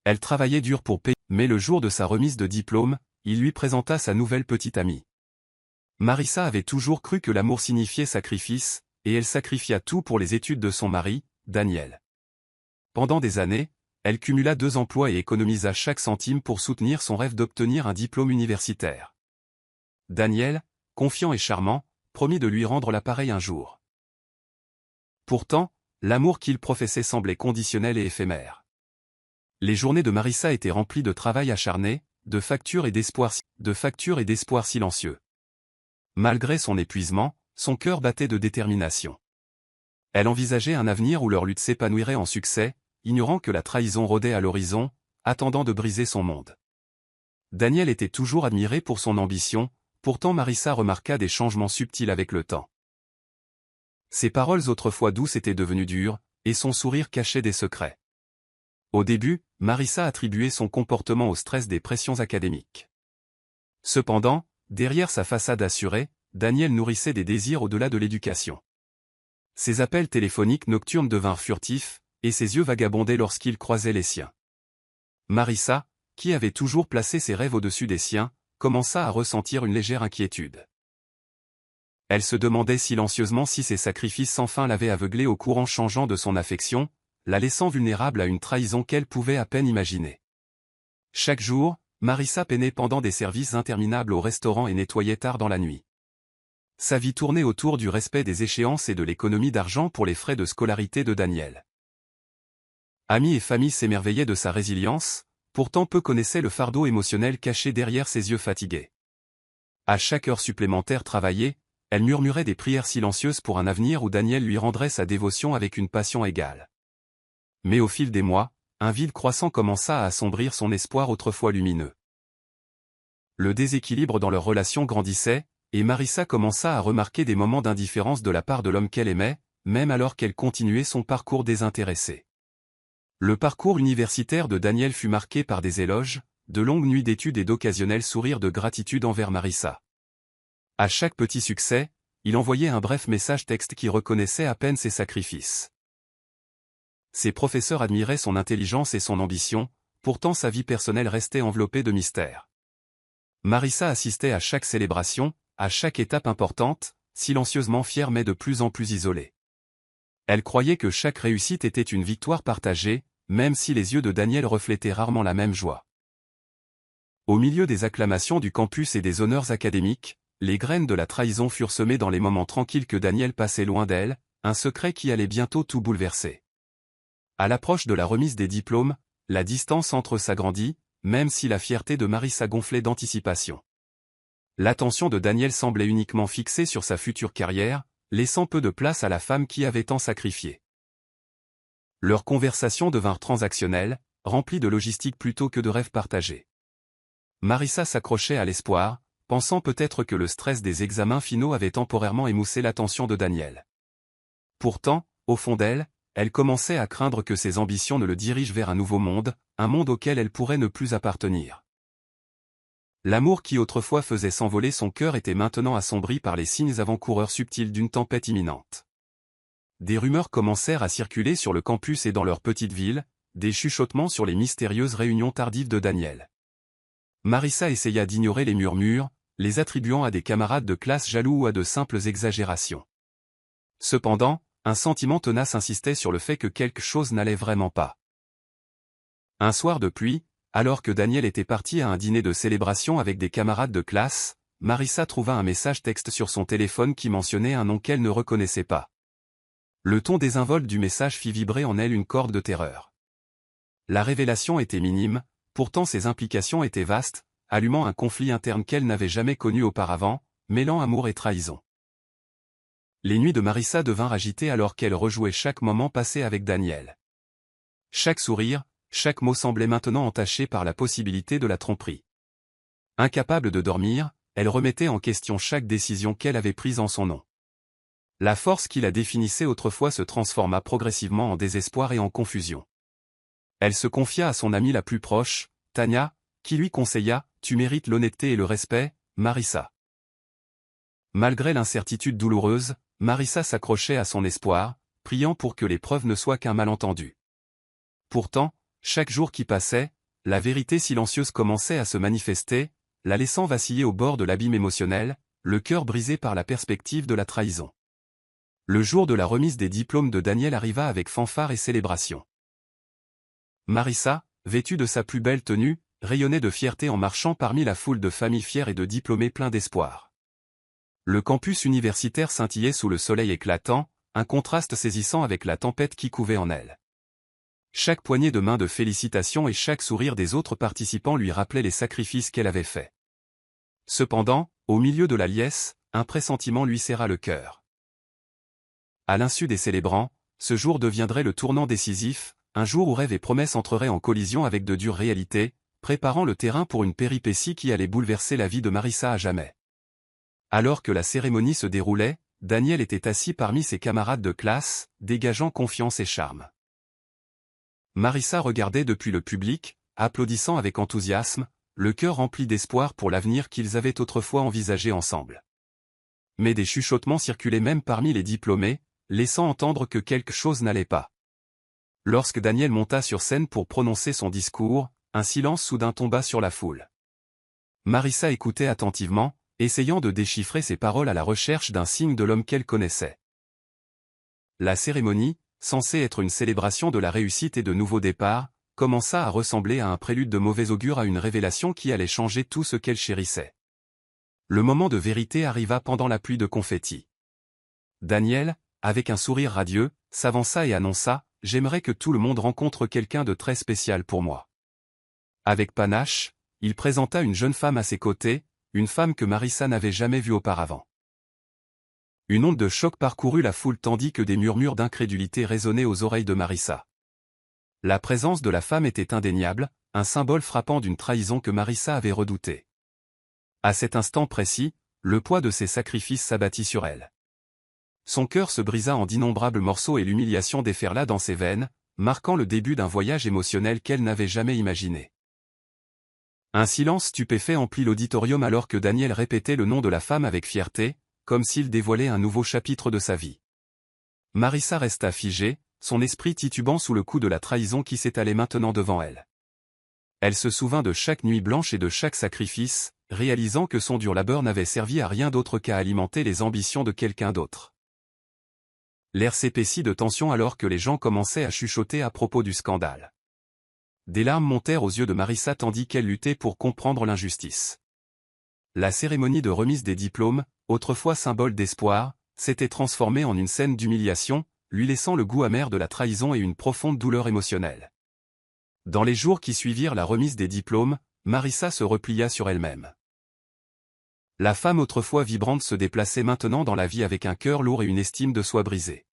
Elle travaillait dur pour payer, mais le jour de sa remise de diplôme, il lui présenta sa nouvelle petite amie. Marissa avait toujours cru que l'amour signifiait sacrifice, et elle sacrifia tout pour les études de son mari, Daniel. Pendant des années, elle cumula 2 emplois et économisa chaque centime pour soutenir son rêve d'obtenir un diplôme universitaire. Daniel, confiant et charmant, promit de lui rendre l'appareil un jour. Pourtant, l'amour qu'il professait semblait conditionnel et éphémère. Les journées de Marissa étaient remplies de travail acharné, de factures et d'espoirs silencieux. Malgré son épuisement, son cœur battait de détermination. Elle envisageait un avenir où leur lutte s'épanouirait en succès, ignorant que la trahison rôdait à l'horizon, attendant de briser son monde. Daniel était toujours admiré pour son ambition, pourtant Marissa remarqua des changements subtils avec le temps. Ses paroles autrefois douces étaient devenues dures, et son sourire cachait des secrets. Au début, Marissa attribuait son comportement au stress des pressions académiques. Cependant, derrière sa façade assurée, Daniel nourrissait des désirs au-delà de l'éducation. Ses appels téléphoniques nocturnes devinrent furtifs, et ses yeux vagabondaient lorsqu'il croisait les siens. Marissa, qui avait toujours placé ses rêves au-dessus des siens, commença à ressentir une légère inquiétude. Elle se demandait silencieusement si ses sacrifices sans fin l'avaient aveuglée au courant changeant de son affection, la laissant vulnérable à une trahison qu'elle pouvait à peine imaginer. Chaque jour, Marissa peinait pendant des services interminables au restaurant et nettoyait tard dans la nuit. Sa vie tournait autour du respect des échéances et de l'économie d'argent pour les frais de scolarité de Daniel. Amis et famille s'émerveillaient de sa résilience, pourtant peu connaissaient le fardeau émotionnel caché derrière ses yeux fatigués. À chaque heure supplémentaire travaillée, elle murmurait des prières silencieuses pour un avenir où Daniel lui rendrait sa dévotion avec une passion égale. Mais au fil des mois, un vide croissant commença à assombrir son espoir autrefois lumineux. Le déséquilibre dans leur relation grandissait, et Marissa commença à remarquer des moments d'indifférence de la part de l'homme qu'elle aimait, même alors qu'elle continuait son parcours désintéressé. Le parcours universitaire de Daniel fut marqué par des éloges, de longues nuits d'études et d'occasionnels sourires de gratitude envers Marissa. À chaque petit succès, il envoyait un bref message texte qui reconnaissait à peine ses sacrifices. Ses professeurs admiraient son intelligence et son ambition, pourtant sa vie personnelle restait enveloppée de mystères. Marissa assistait à chaque célébration, à chaque étape importante, silencieusement fière mais de plus en plus isolée. Elle croyait que chaque réussite était une victoire partagée, même si les yeux de Daniel reflétaient rarement la même joie. Au milieu des acclamations du campus et des honneurs académiques, les graines de la trahison furent semées dans les moments tranquilles que Daniel passait loin d'elle, un secret qui allait bientôt tout bouleverser. À l'approche de la remise des diplômes, la distance entre eux s'agrandit, même si la fierté de Marissa gonflait d'anticipation. L'attention de Daniel semblait uniquement fixée sur sa future carrière, laissant peu de place à la femme qui avait tant sacrifié. Leurs conversations devinrent transactionnelles, remplies de logistique plutôt que de rêves partagés. Marissa s'accrochait à l'espoir, pensant peut-être que le stress des examens finaux avait temporairement émoussé l'attention de Daniel. Pourtant, au fond d'elle, elle commençait à craindre que ses ambitions ne le dirigent vers un nouveau monde, un monde auquel elle pourrait ne plus appartenir. L'amour qui autrefois faisait s'envoler son cœur était maintenant assombri par les signes avant-coureurs subtils d'une tempête imminente. Des rumeurs commencèrent à circuler sur le campus et dans leur petite ville, des chuchotements sur les mystérieuses réunions tardives de Daniel. Marissa essaya d'ignorer les murmures, les attribuant à des camarades de classe jaloux ou à de simples exagérations. Cependant, un sentiment tenace insistait sur le fait que quelque chose n'allait vraiment pas. Un soir de pluie, alors que Daniel était parti à un dîner de célébration avec des camarades de classe, Marissa trouva un message texte sur son téléphone qui mentionnait un nom qu'elle ne reconnaissait pas. Le ton désinvolte du message fit vibrer en elle une corde de terreur. La révélation était minime, pourtant ses implications étaient vastes, allumant un conflit interne qu'elle n'avait jamais connu auparavant, mêlant amour et trahison. Les nuits de Marissa devinrent agitées alors qu'elle rejouait chaque moment passé avec Daniel. Chaque sourire, chaque mot semblait maintenant entaché par la possibilité de la tromperie. Incapable de dormir, elle remettait en question chaque décision qu'elle avait prise en son nom. La force qui la définissait autrefois se transforma progressivement en désespoir et en confusion. Elle se confia à son amie la plus proche, Tania, qui lui conseilla « Tu mérites l'honnêteté et le respect, Marissa ». Malgré l'incertitude douloureuse, Marissa s'accrochait à son espoir, priant pour que l'épreuve ne soit qu'un malentendu. Pourtant, chaque jour qui passait, la vérité silencieuse commençait à se manifester, la laissant vaciller au bord de l'abîme émotionnel, le cœur brisé par la perspective de la trahison. Le jour de la remise des diplômes de Daniel arriva avec fanfare et célébration. Marissa, vêtue de sa plus belle tenue, rayonnait de fierté en marchant parmi la foule de familles fières et de diplômés pleins d'espoir. Le campus universitaire scintillait sous le soleil éclatant, un contraste saisissant avec la tempête qui couvait en elle. Chaque poignée de main de félicitations et chaque sourire des autres participants lui rappelait les sacrifices qu'elle avait faits. Cependant, au milieu de la liesse, un pressentiment lui serra le cœur. À l'insu des célébrants, ce jour deviendrait le tournant décisif, un jour où rêve et promesse entreraient en collision avec de dures réalités, préparant le terrain pour une péripétie qui allait bouleverser la vie de Marissa à jamais. Alors que la cérémonie se déroulait, Daniel était assis parmi ses camarades de classe, dégageant confiance et charme. Marissa regardait depuis le public, applaudissant avec enthousiasme, le cœur rempli d'espoir pour l'avenir qu'ils avaient autrefois envisagé ensemble. Mais des chuchotements circulaient même parmi les diplômés, laissant entendre que quelque chose n'allait pas. Lorsque Daniel monta sur scène pour prononcer son discours, un silence soudain tomba sur la foule. Marissa écoutait attentivement, essayant de déchiffrer ses paroles à la recherche d'un signe de l'homme qu'elle connaissait. La cérémonie, censée être une célébration de la réussite et de nouveaux départs, commença à ressembler à un prélude de mauvais augure à une révélation qui allait changer tout ce qu'elle chérissait. Le moment de vérité arriva pendant la pluie de confettis. Daniel, avec un sourire radieux, s'avança et annonça « J'aimerais que tout le monde rencontre quelqu'un de très spécial pour moi. » Avec panache, il présenta une jeune femme à ses côtés, une femme que Marissa n'avait jamais vue auparavant. Une onde de choc parcourut la foule tandis que des murmures d'incrédulité résonnaient aux oreilles de Marissa. La présence de la femme était indéniable, un symbole frappant d'une trahison que Marissa avait redoutée. À cet instant précis, le poids de ses sacrifices s'abattit sur elle. Son cœur se brisa en d'innombrables morceaux et l'humiliation déferla dans ses veines, marquant le début d'un voyage émotionnel qu'elle n'avait jamais imaginé. Un silence stupéfait emplit l'auditorium alors que Daniel répétait le nom de la femme avec fierté, comme s'il dévoilait un nouveau chapitre de sa vie. Marissa resta figée, son esprit titubant sous le coup de la trahison qui s'étalait maintenant devant elle. Elle se souvint de chaque nuit blanche et de chaque sacrifice, réalisant que son dur labeur n'avait servi à rien d'autre qu'à alimenter les ambitions de quelqu'un d'autre. L'air s'épaissit de tension alors que les gens commençaient à chuchoter à propos du scandale. Des larmes montèrent aux yeux de Marissa tandis qu'elle luttait pour comprendre l'injustice. La cérémonie de remise des diplômes, autrefois symbole d'espoir, s'était transformée en une scène d'humiliation, lui laissant le goût amer de la trahison et une profonde douleur émotionnelle. Dans les jours qui suivirent la remise des diplômes, Marissa se replia sur elle-même. La femme autrefois vibrante se déplaçait maintenant dans la vie avec un cœur lourd et une estime de soi brisée.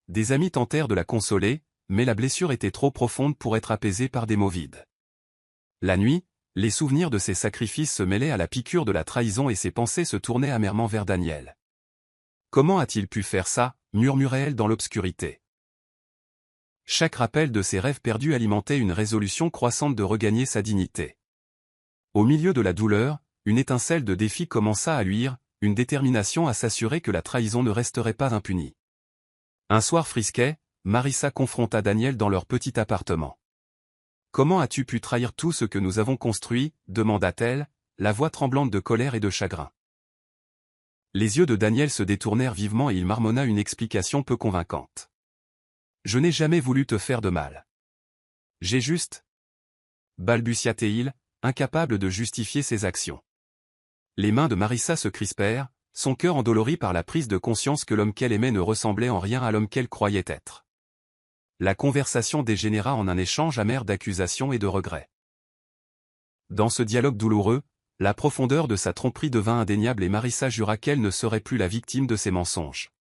Des amis tentèrent de la consoler, mais la blessure était trop profonde pour être apaisée par des mots vides. La nuit, les souvenirs de ses sacrifices se mêlaient à la piqûre de la trahison et ses pensées se tournaient amèrement vers Daniel. Comment a-t-il pu faire ça, murmurait-elle dans l'obscurité. Chaque rappel de ses rêves perdus alimentait une résolution croissante de regagner sa dignité. Au milieu de la douleur, une étincelle de défi commença à luire, une détermination à s'assurer que la trahison ne resterait pas impunie. Un soir frisquet, Marissa confronta Daniel dans leur petit appartement. « Comment as-tu pu trahir tout ce que nous avons construit ?» demanda-t-elle, la voix tremblante de colère et de chagrin. Les yeux de Daniel se détournèrent vivement et il marmonna une explication peu convaincante. « Je n'ai jamais voulu te faire de mal. J'ai juste... » balbutia-t-il, incapable de justifier ses actions. Les mains de Marissa se crispèrent, son cœur endolori par la prise de conscience que l'homme qu'elle aimait ne ressemblait en rien à l'homme qu'elle croyait être. La conversation dégénéra en un échange amer d'accusations et de regrets. Dans ce dialogue douloureux, la profondeur de sa tromperie devint indéniable et Marissa jura qu'elle ne serait plus la victime de ses mensonges.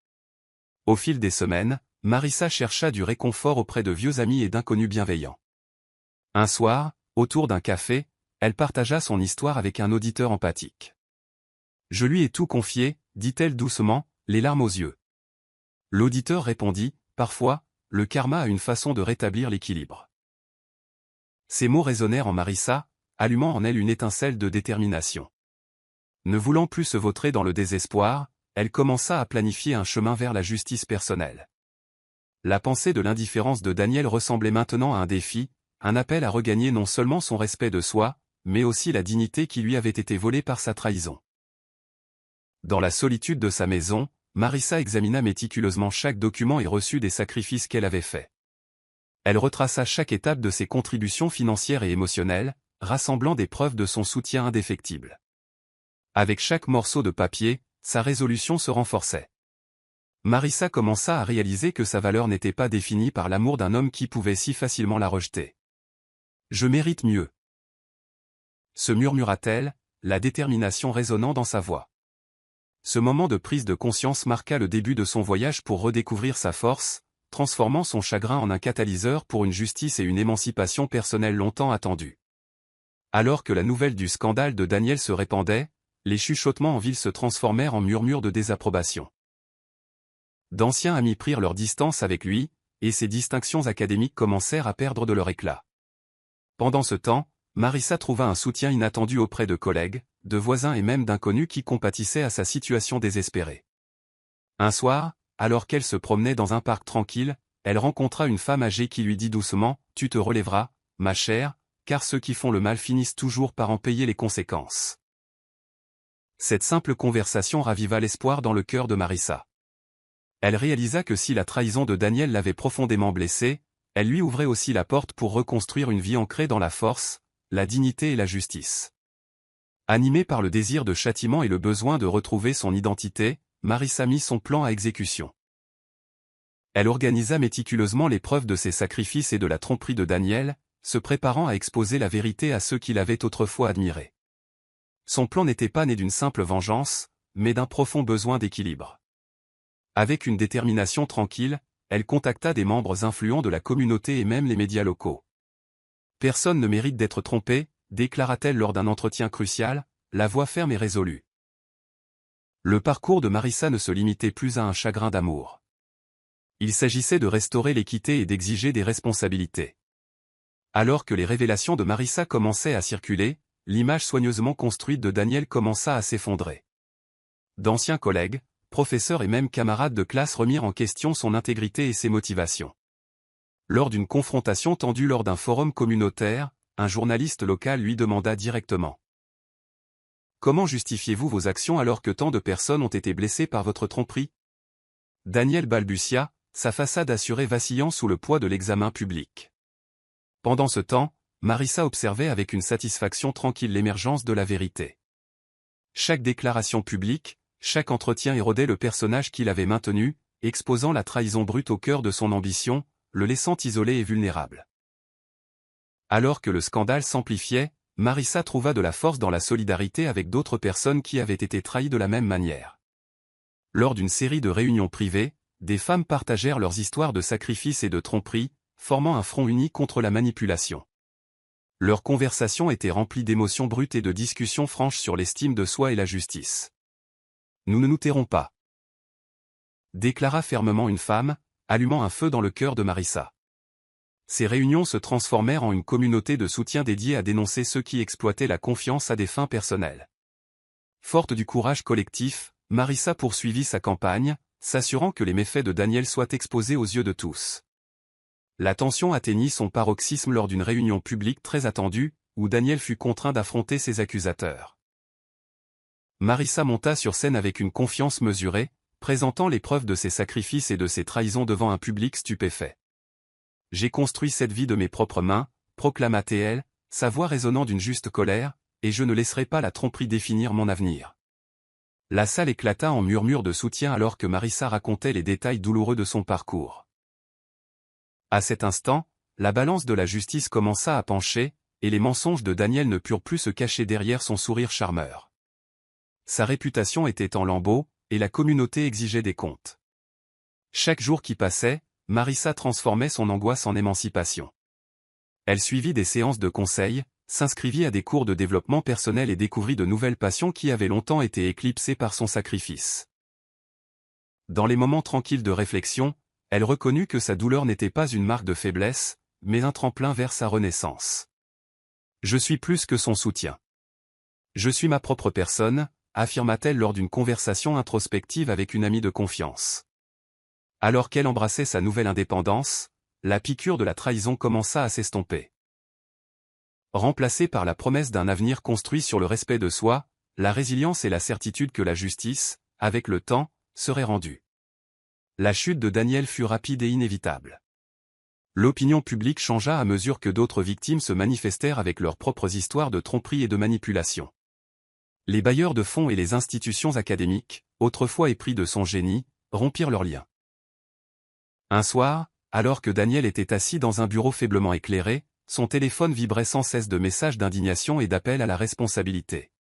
Au fil des semaines, Marissa chercha du réconfort auprès de vieux amis et d'inconnus bienveillants. Un soir, autour d'un café, elle partagea son histoire avec un auditeur empathique. « Je lui ai tout confié, dit-elle doucement, les larmes aux yeux. » L'auditeur répondit, « Parfois, le karma a une façon de rétablir l'équilibre. » Ces mots résonnèrent en Marissa, allumant en elle une étincelle de détermination. Ne voulant plus se vautrer dans le désespoir, elle commença à planifier un chemin vers la justice personnelle. La pensée de l'indifférence de Daniel ressemblait maintenant à un défi, un appel à regagner non seulement son respect de soi, mais aussi la dignité qui lui avait été volée par sa trahison. Dans la solitude de sa maison, Marissa examina méticuleusement chaque document et reçut des sacrifices qu'elle avait faits. Elle retraça chaque étape de ses contributions financières et émotionnelles, rassemblant des preuves de son soutien indéfectible. Avec chaque morceau de papier, sa résolution se renforçait. Marissa commença à réaliser que sa valeur n'était pas définie par l'amour d'un homme qui pouvait si facilement la rejeter. « Je mérite mieux », se murmura-t-elle, la détermination résonnant dans sa voix. Ce moment de prise de conscience marqua le début de son voyage pour redécouvrir sa force, transformant son chagrin en un catalyseur pour une justice et une émancipation personnelle longtemps attendues. Alors que la nouvelle du scandale de Daniel se répandait, les chuchotements en ville se transformèrent en murmures de désapprobation. D'anciens amis prirent leur distance avec lui, et ses distinctions académiques commencèrent à perdre de leur éclat. Pendant ce temps, Marissa trouva un soutien inattendu auprès de collègues, de voisins et même d'inconnus qui compatissaient à sa situation désespérée. Un soir, alors qu'elle se promenait dans un parc tranquille, elle rencontra une femme âgée qui lui dit doucement « Tu te relèveras, ma chère, car ceux qui font le mal finissent toujours par en payer les conséquences. » Cette simple conversation raviva l'espoir dans le cœur de Marissa. Elle réalisa que si la trahison de Daniel l'avait profondément blessée, elle lui ouvrait aussi la porte pour reconstruire une vie ancrée dans la force, la dignité et la justice. Animée par le désir de châtiment et le besoin de retrouver son identité, Marissa mit son plan à exécution. Elle organisa méticuleusement les preuves de ses sacrifices et de la tromperie de Daniel, se préparant à exposer la vérité à ceux qui l'avaient autrefois admiré. Son plan n'était pas né d'une simple vengeance, mais d'un profond besoin d'équilibre. Avec une détermination tranquille, elle contacta des membres influents de la communauté et même les médias locaux. « Personne ne mérite d'être trompé », déclara-t-elle lors d'un entretien crucial, la voix ferme et résolue. Le parcours de Marissa ne se limitait plus à un chagrin d'amour. Il s'agissait de restaurer l'équité et d'exiger des responsabilités. Alors que les révélations de Marissa commençaient à circuler, l'image soigneusement construite de Daniel commença à s'effondrer. D'anciens collègues, professeurs et même camarades de classe remirent en question son intégrité et ses motivations. Lors d'une confrontation tendue lors d'un forum communautaire, un journaliste local lui demanda directement : « Comment justifiez-vous vos actions alors que tant de personnes ont été blessées par votre tromperie ?» Daniel balbutia, sa façade assurée vacillant sous le poids de l'examen public. Pendant ce temps, Marissa observait avec une satisfaction tranquille l'émergence de la vérité. Chaque déclaration publique, chaque entretien érodait le personnage qu'il avait maintenu, exposant la trahison brute au cœur de son ambition, le laissant isolé et vulnérable. Alors que le scandale s'amplifiait, Marissa trouva de la force dans la solidarité avec d'autres personnes qui avaient été trahies de la même manière. Lors d'une série de réunions privées, des femmes partagèrent leurs histoires de sacrifices et de tromperies, formant un front uni contre la manipulation. Leurs conversations étaient remplies d'émotions brutes et de discussions franches sur l'estime de soi et la justice. « Nous ne nous tairons pas », déclara fermement une femme, allumant un feu dans le cœur de Marissa. Ces réunions se transformèrent en une communauté de soutien dédiée à dénoncer ceux qui exploitaient la confiance à des fins personnelles. Forte du courage collectif, Marissa poursuivit sa campagne, s'assurant que les méfaits de Daniel soient exposés aux yeux de tous. La tension atteignit son paroxysme lors d'une réunion publique très attendue, où Daniel fut contraint d'affronter ses accusateurs. Marissa monta sur scène avec une confiance mesurée, présentant les preuves de ses sacrifices et de ses trahisons devant un public stupéfait. « J'ai construit cette vie de mes propres mains », proclama-t-elle, sa voix résonnant d'une juste colère, « et je ne laisserai pas la tromperie définir mon avenir. » La salle éclata en murmures de soutien alors que Marissa racontait les détails douloureux de son parcours. À cet instant, la balance de la justice commença à pencher, et les mensonges de Daniel ne purent plus se cacher derrière son sourire charmeur. Sa réputation était en lambeaux, et la communauté exigeait des comptes. Chaque jour qui passait, Marissa transformait son angoisse en émancipation. Elle suivit des séances de conseil, s'inscrivit à des cours de développement personnel et découvrit de nouvelles passions qui avaient longtemps été éclipsées par son sacrifice. Dans les moments tranquilles de réflexion, elle reconnut que sa douleur n'était pas une marque de faiblesse, mais un tremplin vers sa renaissance. « Je suis plus que son soutien. Je suis ma propre personne », affirma-t-elle lors d'une conversation introspective avec une amie de confiance. Alors qu'elle embrassait sa nouvelle indépendance, la piqûre de la trahison commença à s'estomper. remplacée par la promesse d'un avenir construit sur le respect de soi, la résilience et la certitude que la justice, avec le temps, serait rendue. La chute de Daniel fut rapide et inévitable. L'opinion publique changea à mesure que d'autres victimes se manifestèrent avec leurs propres histoires de tromperie et de manipulation. Les bailleurs de fonds et les institutions académiques, autrefois épris de son génie, rompirent leurs liens. Un soir, alors que Daniel était assis dans un bureau faiblement éclairé, son téléphone vibrait sans cesse de messages d'indignation et d'appels à la responsabilité.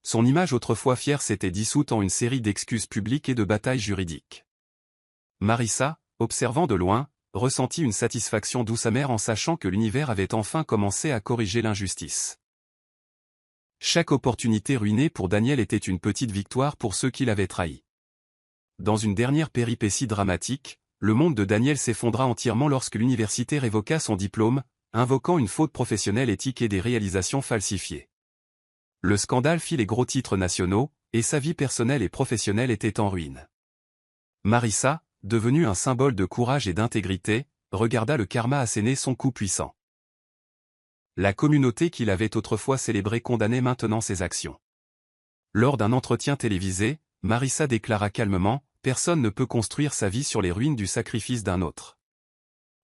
Son image autrefois fière s'était dissoute en une série d'excuses publiques et de batailles juridiques. Marissa, observant de loin, ressentit une satisfaction douce amère en sachant que l'univers avait enfin commencé à corriger l'injustice. Chaque opportunité ruinée pour Daniel était une petite victoire pour ceux qui l'avaient trahi. Dans une dernière péripétie dramatique, le monde de Daniel s'effondra entièrement lorsque l'université révoqua son diplôme, invoquant une faute professionnelle éthique et des réalisations falsifiées. Le scandale fit les gros titres nationaux, et sa vie personnelle et professionnelle était en ruine. Marissa, devenue un symbole de courage et d'intégrité, regarda le karma asséner son coup puissant. La communauté qu'il avait autrefois célébrée condamnait maintenant ses actions. Lors d'un entretien télévisé, Marissa déclara calmement « Personne ne peut construire sa vie sur les ruines du sacrifice d'un autre ».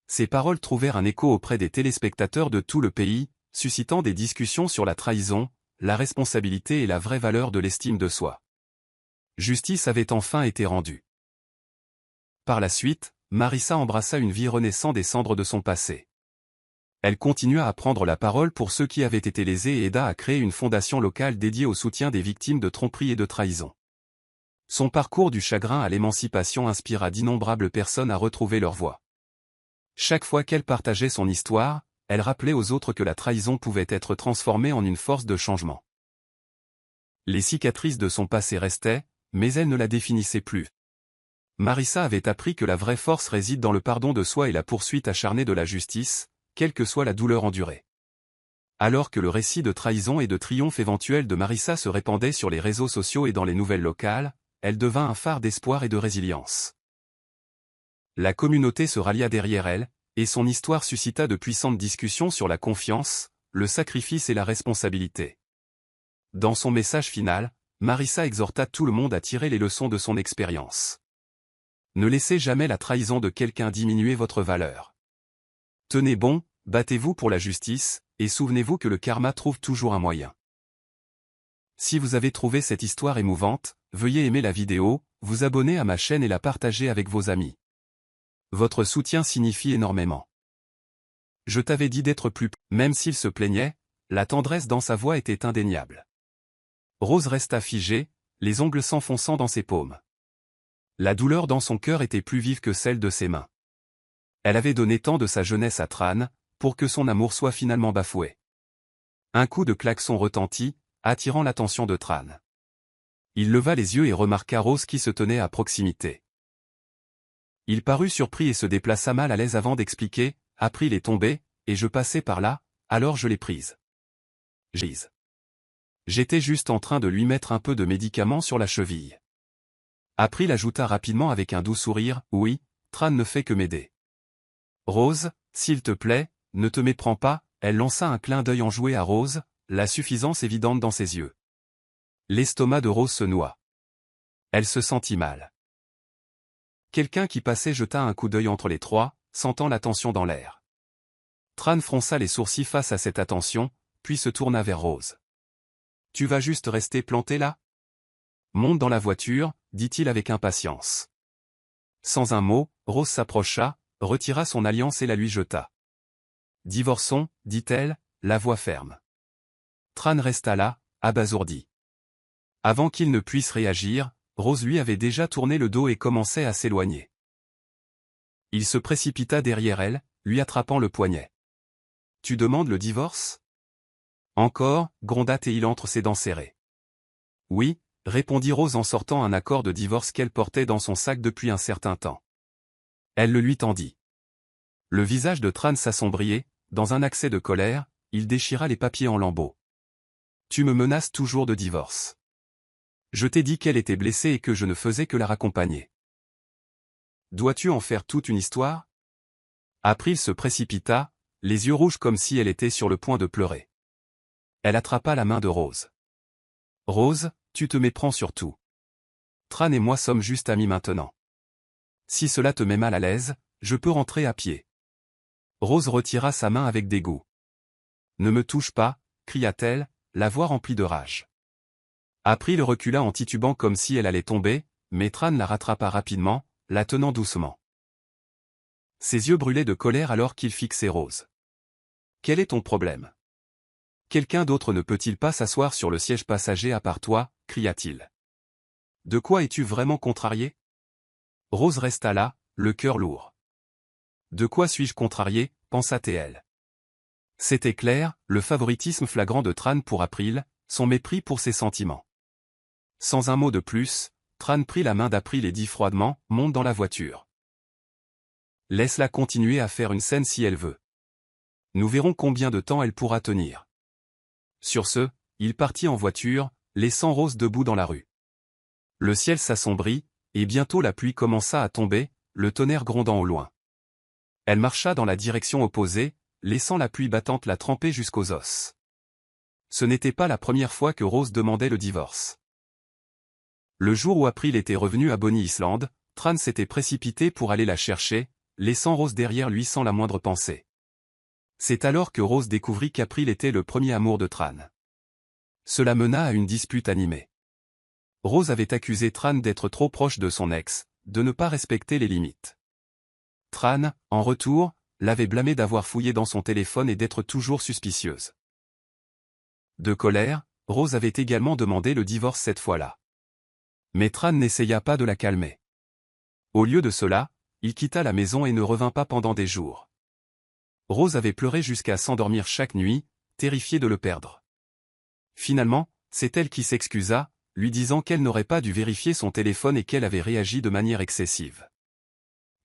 Ces paroles trouvèrent un écho auprès des téléspectateurs de tout le pays, suscitant des discussions sur la trahison, la responsabilité et la vraie valeur de l'estime de soi. Justice avait enfin été rendue. Par la suite, Marissa embrassa une vie renaissant des cendres de son passé. Elle continua à prendre la parole pour ceux qui avaient été lésés et aida à créer une fondation locale dédiée au soutien des victimes de tromperie et de trahison. Son parcours du chagrin à l'émancipation inspira d'innombrables personnes à retrouver leur voie. Chaque fois qu'elle partageait son histoire, elle rappelait aux autres que la trahison pouvait être transformée en une force de changement. Les cicatrices de son passé restaient, mais elles ne la définissaient plus. Marissa avait appris que la vraie force réside dans le pardon de soi et la poursuite acharnée de la justice, quelle que soit la douleur endurée. Alors que le récit de trahison et de triomphe éventuel de Marissa se répandait sur les réseaux sociaux et dans les nouvelles locales, elle devint un phare d'espoir et de résilience. La communauté se rallia derrière elle, et son histoire suscita de puissantes discussions sur la confiance, le sacrifice et la responsabilité. Dans son message final, Marissa exhorta tout le monde à tirer les leçons de son expérience. Ne laissez jamais la trahison de quelqu'un diminuer votre valeur. Tenez bon, battez-vous pour la justice, et souvenez-vous que le karma trouve toujours un moyen. Si vous avez trouvé cette histoire émouvante, veuillez aimer la vidéo, vous abonner à ma chaîne et la partager avec vos amis. Votre soutien signifie énormément. Je t'avais dit d'être plus, même s'il se plaignait, la tendresse dans sa voix était indéniable. Rose resta figée, les ongles s'enfonçant dans ses paumes. La douleur dans son cœur était plus vive que celle de ses mains. Elle avait donné tant de sa jeunesse à Tran, pour que son amour soit finalement bafoué. Un coup de klaxon retentit, attirant l'attention de Tran. Il leva les yeux et remarqua Rose qui se tenait à proximité. Il parut surpris et se déplaça mal à l'aise avant d'expliquer « April est tombée, et je passais par là, alors je l'ai prise. » J'étais juste en train de lui mettre un peu de médicament sur la cheville. April ajouta rapidement avec un doux sourire « Oui, Tran ne fait que m'aider. » Rose, s'il te plaît, ne te méprends pas, elle lança un clin d'œil enjoué à Rose, la suffisance évidente dans ses yeux. L'estomac de Rose se noua. Elle se sentit mal. Quelqu'un qui passait jeta un coup d'œil entre les trois, sentant l'attention dans l'air. Tran fronça les sourcils face à cette attention, puis se tourna vers Rose. « Tu vas juste rester planté là ? Monte dans la voiture, dit-il avec impatience. Sans un mot, Rose s'approcha, retira son alliance et la lui jeta. Divorçons, dit-elle, la voix ferme. Tran resta là, abasourdi. Avant qu'il ne puisse réagir, Rose lui avait déjà tourné le dos et commençait à s'éloigner. Il se précipita derrière elle, lui attrapant le poignet. « Tu demandes le divorce ?» Encore, gronda-t-il entre ses dents serrées. « Oui, » répondit Rose en sortant un accord de divorce qu'elle portait dans son sac depuis un certain temps. Elle le lui tendit. Le visage de Tran s'assombrit, dans un accès de colère, il déchira les papiers en lambeaux. « Tu me menaces toujours de divorce. Je t'ai dit qu'elle était blessée et que je ne faisais que la raccompagner. Dois-tu en faire toute une histoire ?» April se précipita, les yeux rouges comme si elle était sur le point de pleurer. Elle attrapa la main de Rose. Rose, tu te méprends sur tout. Tran et moi sommes juste amis maintenant. Si cela te met mal à l'aise, je peux rentrer à pied. Rose retira sa main avec dégoût. Ne me touche pas, cria-t-elle, la voix remplie de rage. April recula en titubant comme si elle allait tomber, mais Tran la rattrapa rapidement, la tenant doucement. Ses yeux brûlaient de colère alors qu'il fixait Rose. Quel est ton problème? Quelqu'un d'autre ne peut-il pas s'asseoir sur le siège passager à part toi, cria-t-il. De quoi es-tu vraiment contrarié? Rose resta là, le cœur lourd. De quoi suis-je contrarié, pensa-t-elle. C'était clair, le favoritisme flagrant de Tran pour April, son mépris pour ses sentiments. Sans un mot de plus, Tran prit la main d'April et dit froidement, monte dans la voiture. Laisse-la continuer à faire une scène si elle veut. Nous verrons combien de temps elle pourra tenir. Sur ce, il partit en voiture, laissant Rose debout dans la rue. Le ciel s'assombrit, et bientôt la pluie commença à tomber, le tonnerre grondant au loin. Elle marcha dans la direction opposée, laissant la pluie battante la tremper jusqu'aux os. Ce n'était pas la première fois que Rose demandait le divorce. Le jour où April était revenu à Bonny Island, Tran s'était précipité pour aller la chercher, laissant Rose derrière lui sans la moindre pensée. C'est alors que Rose découvrit qu'April était le premier amour de Tran. Cela mena à une dispute animée. Rose avait accusé Tran d'être trop proche de son ex, de ne pas respecter les limites. Tran, en retour, l'avait blâmé d'avoir fouillé dans son téléphone et d'être toujours suspicieuse. De colère, Rose avait également demandé le divorce cette fois-là. Mais Tran n'essaya pas de la calmer. Au lieu de cela, il quitta la maison et ne revint pas pendant des jours. Rose avait pleuré jusqu'à s'endormir chaque nuit, terrifiée de le perdre. Finalement, c'est elle qui s'excusa, lui disant qu'elle n'aurait pas dû vérifier son téléphone et qu'elle avait réagi de manière excessive.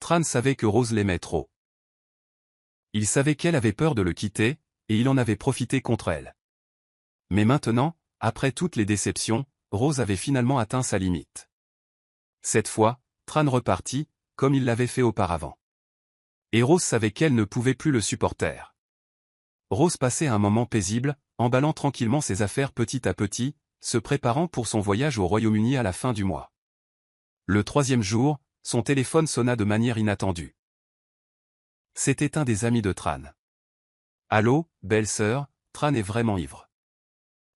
Tran savait que Rose l'aimait trop. Il savait qu'elle avait peur de le quitter, et il en avait profité contre elle. Mais maintenant, après toutes les déceptions, Rose avait finalement atteint sa limite. Cette fois, Tran repartit, comme il l'avait fait auparavant. Et Rose savait qu'elle ne pouvait plus le supporter. Rose passait un moment paisible, emballant tranquillement ses affaires petit à petit, se préparant pour son voyage au Royaume-Uni à la fin du mois. Le 3e jour, son téléphone sonna de manière inattendue. C'était un des amis de Tran. « Allô, belle-sœur, Tran est vraiment ivre.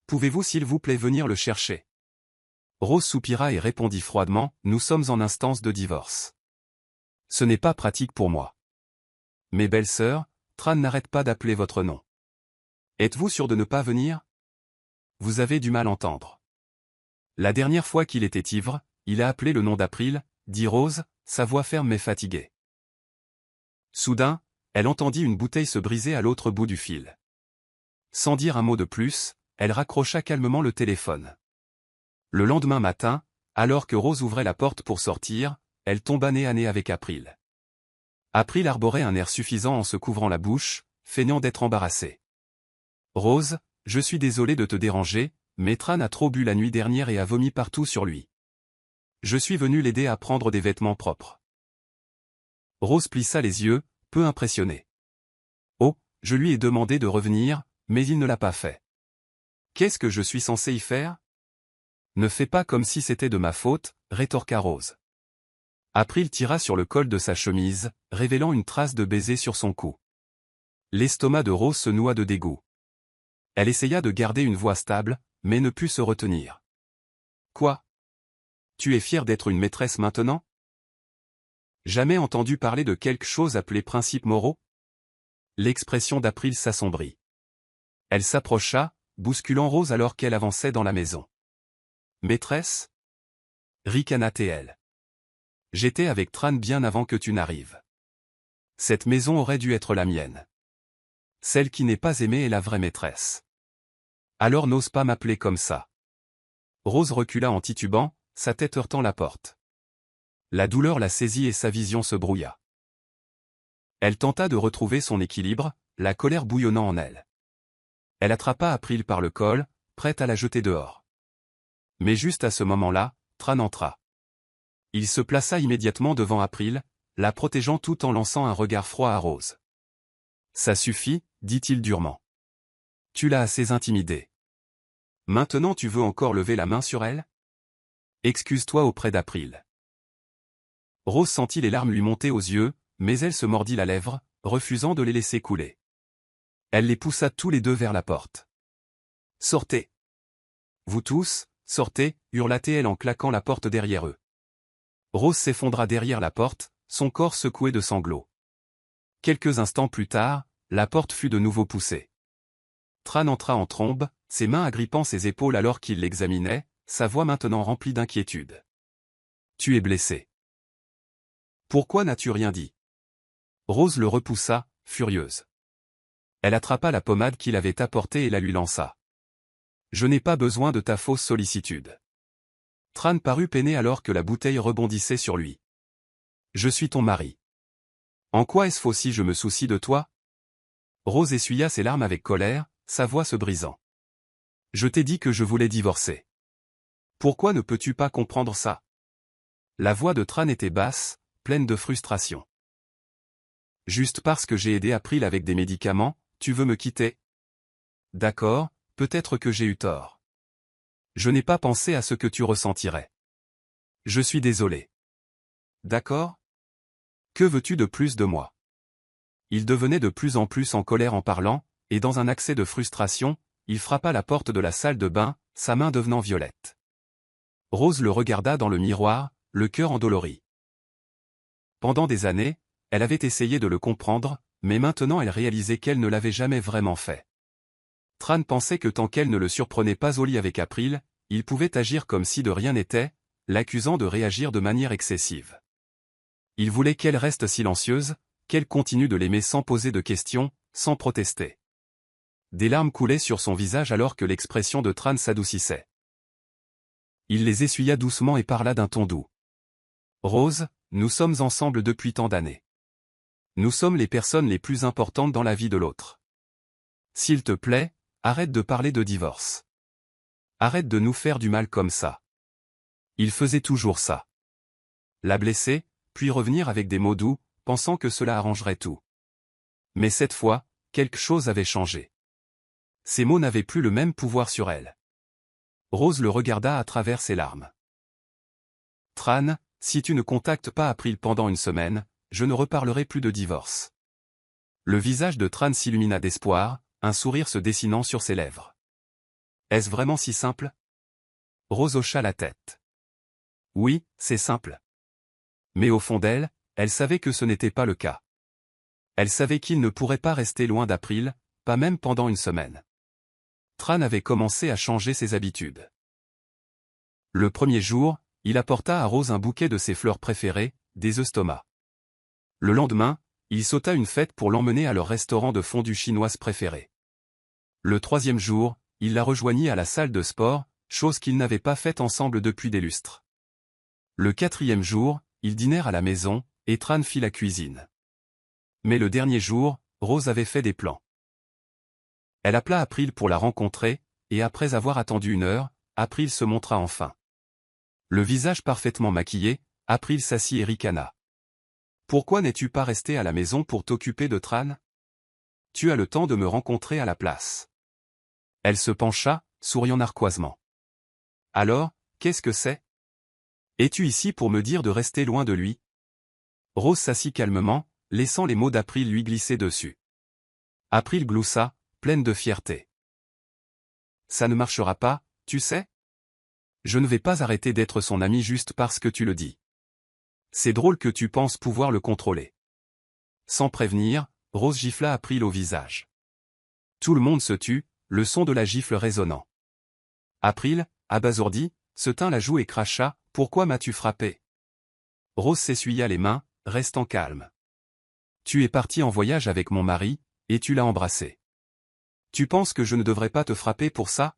Pouvez-vous s'il vous plaît venir le chercher ?» Rose soupira et répondit froidement, « Nous sommes en instance de divorce. Ce n'est pas pratique pour moi. » « Mais belle-sœur, Tran n'arrête pas d'appeler votre nom. Êtes-vous sûr de ne pas venir? Vous avez du mal à entendre. La dernière fois qu'il était ivre, il a appelé le nom d'April, dit Rose, sa voix ferme mais fatiguée. Soudain, elle entendit une bouteille se briser à l'autre bout du fil. Sans dire un mot de plus, elle raccrocha calmement le téléphone. Le lendemain matin, alors que Rose ouvrait la porte pour sortir, elle tomba nez à nez avec April. April arborait un air suffisant en se couvrant la bouche, feignant d'être embarrassée. « Rose, je suis désolé de te déranger, mais Tran a trop bu la nuit dernière et a vomi partout sur lui. Je suis venu l'aider à prendre des vêtements propres. » Rose plissa les yeux, peu impressionnée. « Oh, je lui ai demandé de revenir, mais il ne l'a pas fait. Qu'est-ce que je suis censé y faire? » Ne fais pas comme si c'était de ma faute, rétorqua Rose. April tira sur le col de sa chemise, révélant une trace de baiser sur son cou. L'estomac de Rose se noua de dégoût. Elle essaya de garder une voix stable, mais ne put se retenir. « Quoi? Tu es fière d'être une maîtresse maintenant? Jamais entendu parler de quelque chose appelé principes moraux? » L'expression d'April s'assombrit. Elle s'approcha, bousculant Rose alors qu'elle avançait dans la maison. « Maîtresse? » ricana-t-elle. « J'étais avec Tran bien avant que tu n'arrives. Cette maison aurait dû être la mienne. Celle qui n'est pas aimée est la vraie maîtresse. Alors n'ose pas m'appeler comme ça. » Rose recula en titubant, sa tête heurtant la porte. La douleur la saisit et sa vision se brouilla. Elle tenta de retrouver son équilibre, la colère bouillonnant en elle. Elle attrapa April par le col, prête à la jeter dehors. Mais juste à ce moment-là, Tran entra. Il se plaça immédiatement devant April, la protégeant tout en lançant un regard froid à Rose. « Ça suffit, dit-il durement. Tu l'as assez intimidée. Maintenant tu veux encore lever la main sur elle? Excuse-toi auprès d'April. Rose sentit les larmes lui monter aux yeux, mais elle se mordit la lèvre, refusant de les laisser couler. Elle les poussa tous les deux vers la porte. Sortez! Vous tous, sortez, hurla-t-elle en claquant la porte derrière eux. Rose s'effondra derrière la porte, son corps secoué de sanglots. Quelques instants plus tard, la porte fut de nouveau poussée. Tran entra en trombe, ses mains agrippant ses épaules alors qu'il l'examinait, sa voix maintenant remplie d'inquiétude. Tu es blessé. Pourquoi n'as-tu rien dit? Rose le repoussa, furieuse. Elle attrapa la pommade qu'il avait apportée et la lui lança. Je n'ai pas besoin de ta fausse sollicitude. Tran parut peiné alors que la bouteille rebondissait sur lui. Je suis ton mari. En quoi est-ce faux si je me soucie de toi? Rose essuya ses larmes avec colère, sa voix se brisant. Je t'ai dit que je voulais divorcer. Pourquoi ne peux-tu pas comprendre ça? La voix de Tran était basse, pleine de frustration. Juste parce que j'ai aidé April avec des médicaments, tu veux me quitter? D'accord, peut-être que j'ai eu tort. Je n'ai pas pensé à ce que tu ressentirais. Je suis désolé. D'accord? Que veux-tu de plus de moi? Il devenait de plus en plus en colère en parlant, et dans un accès de frustration, il frappa la porte de la salle de bain, sa main devenant violette. Rose le regarda dans le miroir, le cœur endolori. Pendant des années, elle avait essayé de le comprendre, mais maintenant elle réalisait qu'elle ne l'avait jamais vraiment fait. Tran pensait que tant qu'elle ne le surprenait pas au lit avec April, il pouvait agir comme si de rien n'était, l'accusant de réagir de manière excessive. Il voulait qu'elle reste silencieuse, qu'elle continue de l'aimer sans poser de questions, sans protester. Des larmes coulaient sur son visage alors que l'expression de Tran s'adoucissait. Il les essuya doucement et parla d'un ton doux. Rose, nous sommes ensemble depuis tant d'années. Nous sommes les personnes les plus importantes dans la vie de l'autre. S'il te plaît, arrête de parler de divorce. Arrête de nous faire du mal comme ça. Il faisait toujours ça. La blesser, puis revenir avec des mots doux, pensant que cela arrangerait tout. Mais cette fois, quelque chose avait changé. Ces mots n'avaient plus le même pouvoir sur elle. Rose le regarda à travers ses larmes. Tran, si tu ne contactes pas April pendant une semaine, je ne reparlerai plus de divorce. Le visage de Tran s'illumina d'espoir, un sourire se dessinant sur ses lèvres. Est-ce vraiment si simple? Rose hocha la tête. Oui, c'est simple. Mais au fond d'elle, elle savait que ce n'était pas le cas. Elle savait qu'il ne pourrait pas rester loin d'April, pas même pendant une semaine. Tran avait commencé à changer ses habitudes. Le premier jour, il apporta à Rose un bouquet de ses fleurs préférées, des eustomas. Le lendemain, il sauta une fête pour l'emmener à leur restaurant de fondue chinoise préféré. Le troisième jour, il la rejoignit à la salle de sport, chose qu'ils n'avaient pas faite ensemble depuis des lustres. Le quatrième jour, ils dînèrent à la maison, et Tran fit la cuisine. Mais le dernier jour, Rose avait fait des plans. Elle appela April pour la rencontrer, et après avoir attendu 1 heure, April se montra enfin. Le visage parfaitement maquillé, April s'assit et ricana. Pourquoi n'es-tu pas resté à la maison pour t'occuper de Tran? Tu as le temps de me rencontrer à la place. Elle se pencha, souriant narquoisement. Alors, qu'est-ce que c'est? Es-tu ici pour me dire de rester loin de lui? Rose s'assit calmement, laissant les mots d'April lui glisser dessus. April gloussa, pleine de fierté. Ça ne marchera pas, tu sais? Je ne vais pas arrêter d'être son ami juste parce que tu le dis. C'est drôle que tu penses pouvoir le contrôler. Sans prévenir, Rose gifla April au visage. Tout le monde se tut, le son de la gifle résonnant. April, abasourdi, se tint la joue et cracha, « Pourquoi m'as-tu frappé ?» Rose s'essuya les mains, restant calme. « Tu es parti en voyage avec mon mari, et tu l'as embrassé. Tu penses que je ne devrais pas te frapper pour ça? »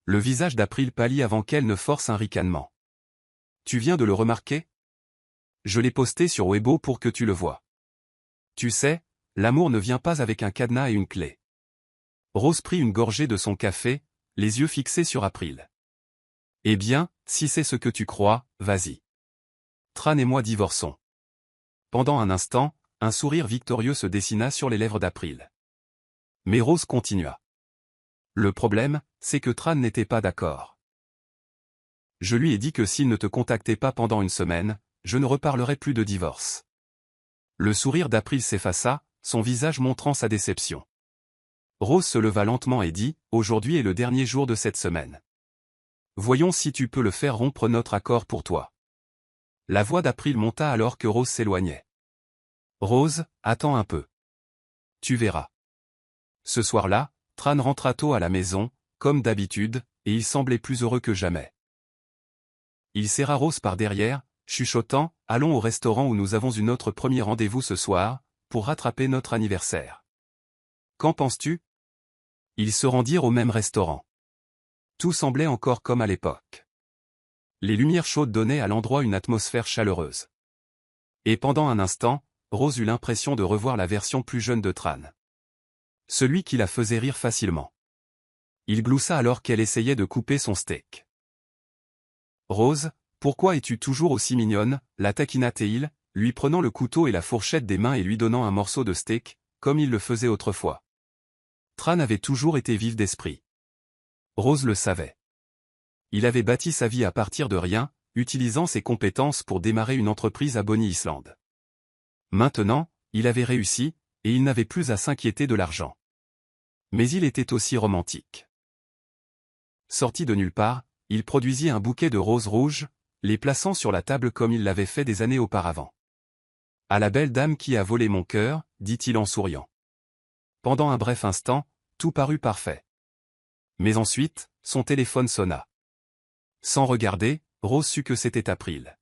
Le visage d'April pâlit avant qu'elle ne force un ricanement. « Tu viens de le remarquer? Je l'ai posté sur Weibo pour que tu le vois. Tu sais, l'amour ne vient pas avec un cadenas et une clé. » Rose prit une gorgée de son café, les yeux fixés sur April. « Eh bien, si c'est ce que tu crois, vas-y. Tran et moi divorçons. » Pendant un instant, un sourire victorieux se dessina sur les lèvres d'April. Mais Rose continua. Le problème, c'est que Tran n'était pas d'accord. Je lui ai dit que s'il ne te contactait pas pendant une semaine, je ne reparlerai plus de divorce. Le sourire d'April s'effaça, son visage montrant sa déception. Rose se leva lentement et dit, « Aujourd'hui est le dernier jour de cette semaine. Voyons si tu peux le faire rompre notre accord pour toi. » La voix d'April monta alors que Rose s'éloignait. « Rose, attends un peu. Tu verras. » Ce soir-là, Tran rentra tôt à la maison, comme d'habitude, et il semblait plus heureux que jamais. Il serra Rose par derrière, chuchotant, « Allons au restaurant où nous avons eu notre premier rendez-vous ce soir, pour rattraper notre anniversaire. Qu'en penses-tu » Ils se rendirent au même restaurant. Tout semblait encore comme à l'époque. Les lumières chaudes donnaient à l'endroit une atmosphère chaleureuse. Et pendant un instant, Rose eut l'impression de revoir la version plus jeune de Tran. Celui qui la faisait rire facilement. Il gloussa alors qu'elle essayait de couper son steak. « Rose, pourquoi es-tu toujours aussi mignonne » la taquina-t-il, lui prenant le couteau et la fourchette des mains et lui donnant un morceau de steak, comme il le faisait autrefois. Tran avait toujours été vif d'esprit. Rose le savait. Il avait bâti sa vie à partir de rien, utilisant ses compétences pour démarrer une entreprise à Bonny Island. Maintenant, il avait réussi, et il n'avait plus à s'inquiéter de l'argent. Mais il était aussi romantique. Sorti de nulle part, il produisit un bouquet de roses rouges, les plaçant sur la table comme il l'avait fait des années auparavant. « À la belle dame qui a volé mon cœur », dit-il en souriant. Pendant un bref instant, tout parut parfait. Mais ensuite, son téléphone sonna. Sans regarder, Rose sut que c'était April.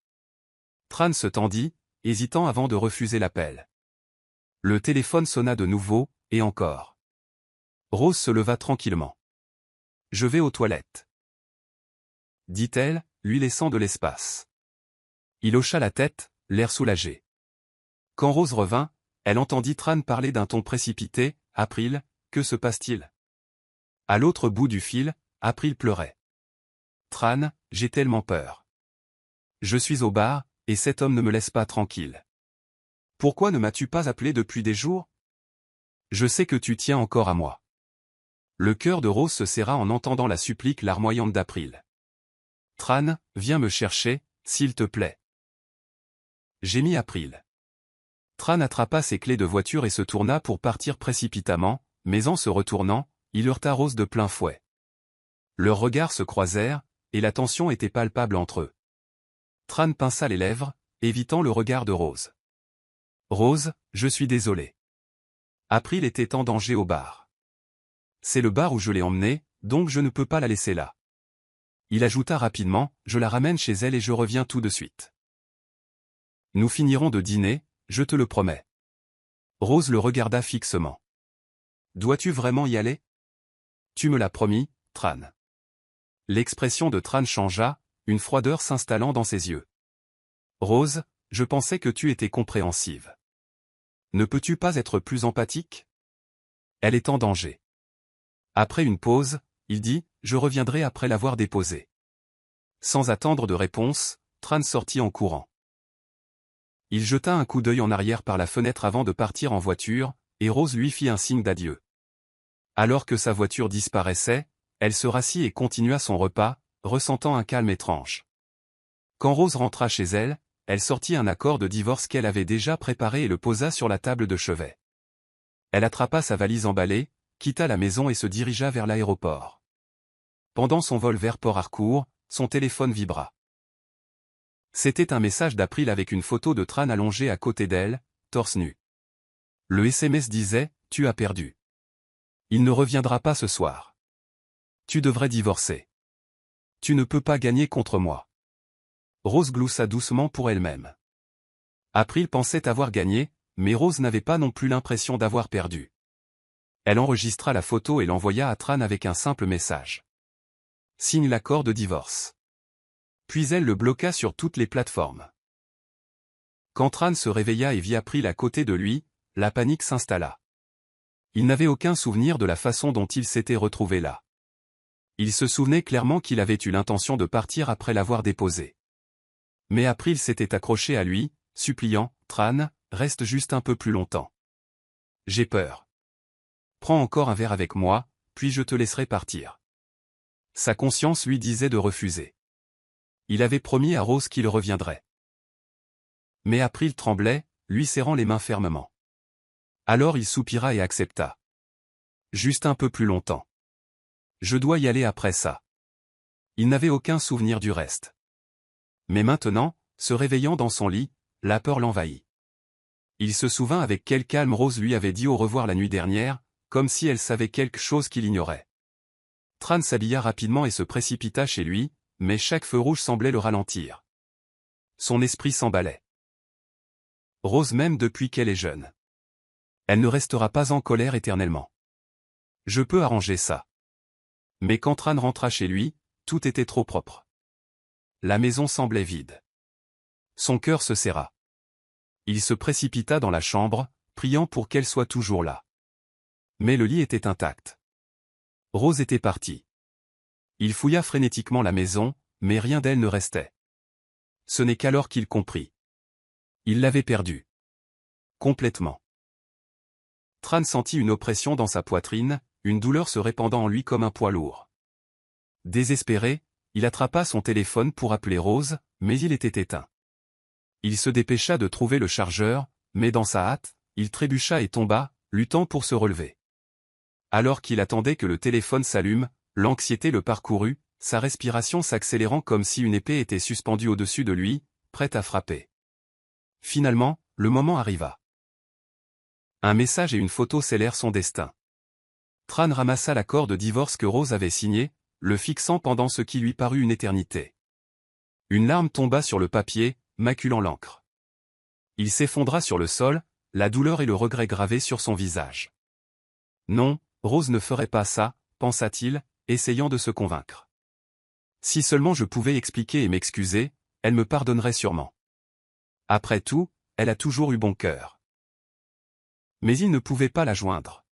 Tran se tendit, hésitant avant de refuser l'appel. Le téléphone sonna de nouveau, et encore. Rose se leva tranquillement. « Je vais aux toilettes. » dit-elle, lui laissant de l'espace. Il hocha la tête, l'air soulagé. Quand Rose revint, elle entendit Tran parler d'un ton précipité. « April, que se passe-t-il » À l'autre bout du fil, April pleurait. « Tran, j'ai tellement peur. Je suis au bar, et cet homme ne me laisse pas tranquille. Pourquoi ne m'as-tu pas appelé depuis des jours ? Je sais que tu tiens encore à moi. » Le cœur de Rose se serra en entendant la supplique larmoyante d'April. « Tran, viens me chercher, s'il te plaît. » Gémit April. Tran attrapa ses clés de voiture et se tourna pour partir précipitamment, mais en se retournant, il heurta Rose de plein fouet. Leurs regards se croisèrent, et la tension était palpable entre eux. Tran pinça les lèvres, évitant le regard de Rose. « Rose, je suis désolé. April était en danger au bar. C'est le bar où je l'ai emmenée, donc je ne peux pas la laisser là. » Il ajouta rapidement, « Je la ramène chez elle et je reviens tout de suite. Nous finirons de dîner, je te le promets. » Rose le regarda fixement. « Dois-tu vraiment y aller ? Tu me l'as promis, Tran. » L'expression de Tran changea, une froideur s'installant dans ses yeux. « Rose, je pensais que tu étais compréhensive. Ne peux-tu pas être plus empathique ? Elle est en danger. » Après une pause, il dit, « Je reviendrai après l'avoir déposée. » Sans attendre de réponse, Tran sortit en courant. Il jeta un coup d'œil en arrière par la fenêtre avant de partir en voiture, et Rose lui fit un signe d'adieu. Alors que sa voiture disparaissait, elle se rassit et continua son repas, ressentant un calme étrange. Quand Rose rentra chez elle, elle sortit un accord de divorce qu'elle avait déjà préparé et le posa sur la table de chevet. Elle attrapa sa valise emballée, quitta la maison et se dirigea vers l'aéroport. Pendant son vol vers Port Harcourt, son téléphone vibra. C'était un message d'April avec une photo de Tran allongée à côté d'elle, torse nu. Le SMS disait, « Tu as perdu. Il ne reviendra pas ce soir. Tu devrais divorcer. Tu ne peux pas gagner contre moi. » Rose gloussa doucement pour elle-même. April pensait avoir gagné, mais Rose n'avait pas non plus l'impression d'avoir perdu. Elle enregistra la photo et l'envoya à Tran avec un simple message. « Signe l'accord de divorce. » Puis elle le bloqua sur toutes les plateformes. Quand Tran se réveilla et vit April à côté de lui, la panique s'installa. Il n'avait aucun souvenir de la façon dont il s'était retrouvé là. Il se souvenait clairement qu'il avait eu l'intention de partir après l'avoir déposé. Mais April s'était accroché à lui, suppliant, « Tran, reste juste un peu plus longtemps. J'ai peur. Prends encore un verre avec moi, puis je te laisserai partir. Sa conscience lui disait de refuser. Il avait promis à Rose qu'il reviendrait. Mais April tremblait, lui serrant les mains fermement. Alors il soupira et accepta. Juste un peu plus longtemps. Je dois y aller après ça. Il n'avait aucun souvenir du reste. Mais maintenant, se réveillant dans son lit, la peur l'envahit. Il se souvint avec quel calme Rose lui avait dit au revoir la nuit dernière, comme si elle savait quelque chose qu'il ignorait. Tran s'habilla rapidement et se précipita chez lui, mais chaque feu rouge semblait le ralentir. Son esprit s'emballait. Rose m'aime depuis qu'elle est jeune. Elle ne restera pas en colère éternellement. Je peux arranger ça. Mais quand Tran rentra chez lui, tout était trop propre. La maison semblait vide. Son cœur se serra. Il se précipita dans la chambre, priant pour qu'elle soit toujours là. Mais le lit était intact. Rose était partie. Il fouilla frénétiquement la maison, mais rien d'elle ne restait. Ce n'est qu'alors qu'il comprit. Il l'avait perdue. Complètement. Tran sentit une oppression dans sa poitrine, une douleur se répandant en lui comme un poids lourd. Désespéré, il attrapa son téléphone pour appeler Rose, mais il était éteint. Il se dépêcha de trouver le chargeur, mais dans sa hâte, il trébucha et tomba, luttant pour se relever. Alors qu'il attendait que le téléphone s'allume, l'anxiété le parcourut, sa respiration s'accélérant comme si une épée était suspendue au-dessus de lui, prête à frapper. Finalement, le moment arriva. Un message et une photo scellèrent son destin. Tran ramassa l'accord de divorce que Rose avait signé, le fixant pendant ce qui lui parut une éternité. Une larme tomba sur le papier, maculant l'encre. Il s'effondra sur le sol, la douleur et le regret gravés sur son visage. Non, Rose ne ferait pas ça, pensa-t-il, essayant de se convaincre. Si seulement je pouvais expliquer et m'excuser, elle me pardonnerait sûrement. Après tout, elle a toujours eu bon cœur. Mais il ne pouvait pas la joindre.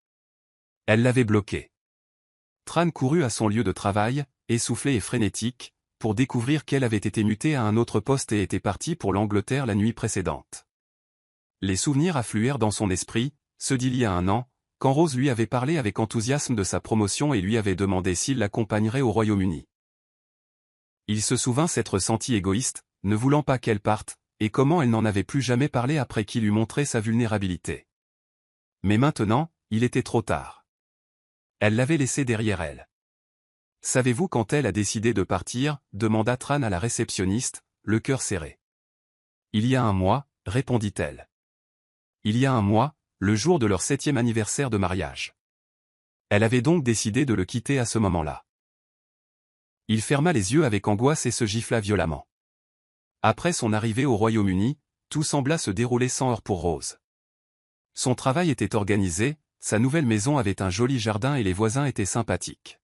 Elle l'avait bloquée. Tran courut à son lieu de travail, essoufflé et frénétique, pour découvrir qu'elle avait été mutée à un autre poste et était partie pour l'Angleterre la nuit précédente. Les souvenirs affluèrent dans son esprit, ceux d'il y a un an, quand Rose lui avait parlé avec enthousiasme de sa promotion et lui avait demandé s'il l'accompagnerait au Royaume-Uni. Il se souvint s'être senti égoïste, ne voulant pas qu'elle parte, et comment elle n'en avait plus jamais parlé après qu'il eut montré sa vulnérabilité. Mais maintenant, il était trop tard. Elle l'avait laissé derrière elle. Savez-vous quand elle a décidé de partir, demanda Tran à la réceptionniste, le cœur serré. Il y a un mois, répondit-elle. Il y a un mois, le jour de leur 7e anniversaire de mariage. Elle avait donc décidé de le quitter à ce moment-là. Il ferma les yeux avec angoisse et se gifla violemment. Après son arrivée au Royaume-Uni, tout sembla se dérouler sans heurts pour Rose. Son travail était organisé, sa nouvelle maison avait un joli jardin et les voisins étaient sympathiques.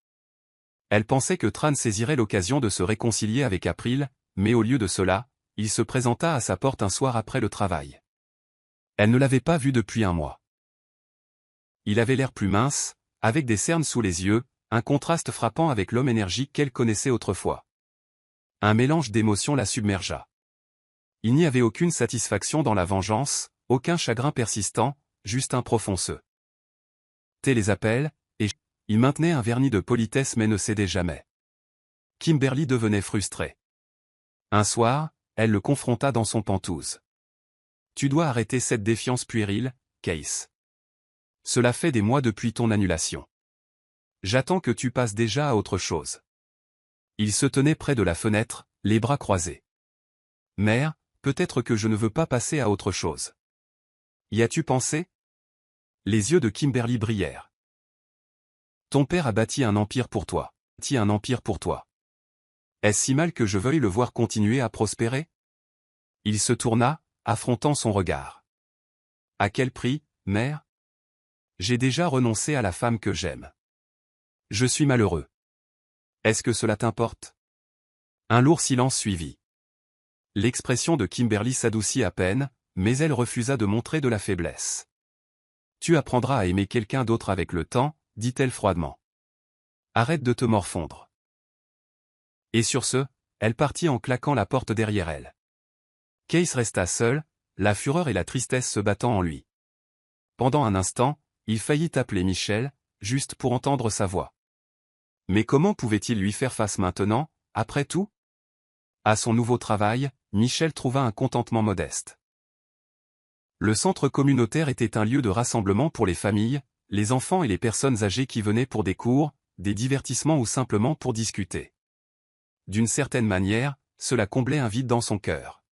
Elle pensait que Tran saisirait l'occasion de se réconcilier avec April, mais au lieu de cela, il se présenta à sa porte un soir après le travail. Elle ne l'avait pas vu depuis un mois. Il avait l'air plus mince, avec des cernes sous les yeux, un contraste frappant avec l'homme énergique qu'elle connaissait autrefois. Un mélange d'émotions la submergea. Il n'y avait aucune satisfaction dans la vengeance, aucun chagrin persistant, juste un profond se. Les appels, et il maintenait un vernis de politesse mais ne cédait jamais. Kimberly devenait frustrée. Un soir, elle le confronta dans son pantouse. Tu dois arrêter cette défiance puérile, Case. Cela fait des mois depuis ton annulation. J'attends que tu passes déjà à autre chose. Il se tenait près de la fenêtre, les bras croisés. Mère, peut-être que je ne veux pas passer à autre chose. Y as-tu pensé? Les yeux de Kimberly brillèrent. Ton père a bâti un empire pour toi. Est-ce si mal que je veuille le voir continuer à prospérer? Il se tourna, affrontant son regard. À quel prix, mère? J'ai déjà renoncé à la femme que j'aime. Je suis malheureux. Est-ce que cela t'importe? Un lourd silence suivit. L'expression de Kimberly s'adoucit à peine, mais elle refusa de montrer de la faiblesse. Tu apprendras à aimer quelqu'un d'autre avec le temps, dit-elle froidement. Arrête de te morfondre. Et sur ce, elle partit en claquant la porte derrière elle. Case resta seul, la fureur et la tristesse se battant en lui. Pendant un instant, il faillit appeler Michel, juste pour entendre sa voix. Mais comment pouvait-il lui faire face maintenant, après tout? À son nouveau travail, Michel trouva un contentement modeste. Le centre communautaire était un lieu de rassemblement pour les familles, les enfants et les personnes âgées qui venaient pour des cours, des divertissements ou simplement pour discuter. D'une certaine manière, cela comblait un vide dans son cœur.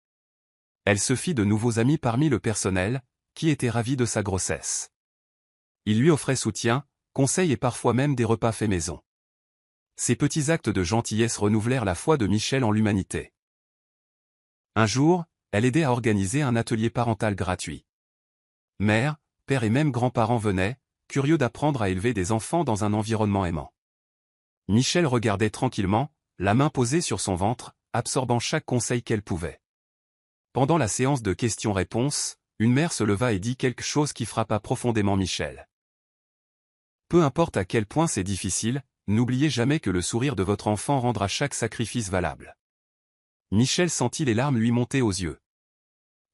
Elle se fit de nouveaux amis parmi le personnel, qui était ravi de sa grossesse. Il lui offrait soutien, conseils et parfois même des repas faits maison. Ces petits actes de gentillesse renouvelèrent la foi de Michel en l'humanité. Un jour, elle aidait à organiser un atelier parental gratuit. Mère, père et même grands-parents venaient, curieux d'apprendre à élever des enfants dans un environnement aimant. Michel regardait tranquillement, la main posée sur son ventre, absorbant chaque conseil qu'elle pouvait. Pendant la séance de questions-réponses, une mère se leva et dit quelque chose qui frappa profondément Michel. Peu importe à quel point c'est difficile, n'oubliez jamais que le sourire de votre enfant rendra chaque sacrifice valable. Michel sentit les larmes lui monter aux yeux.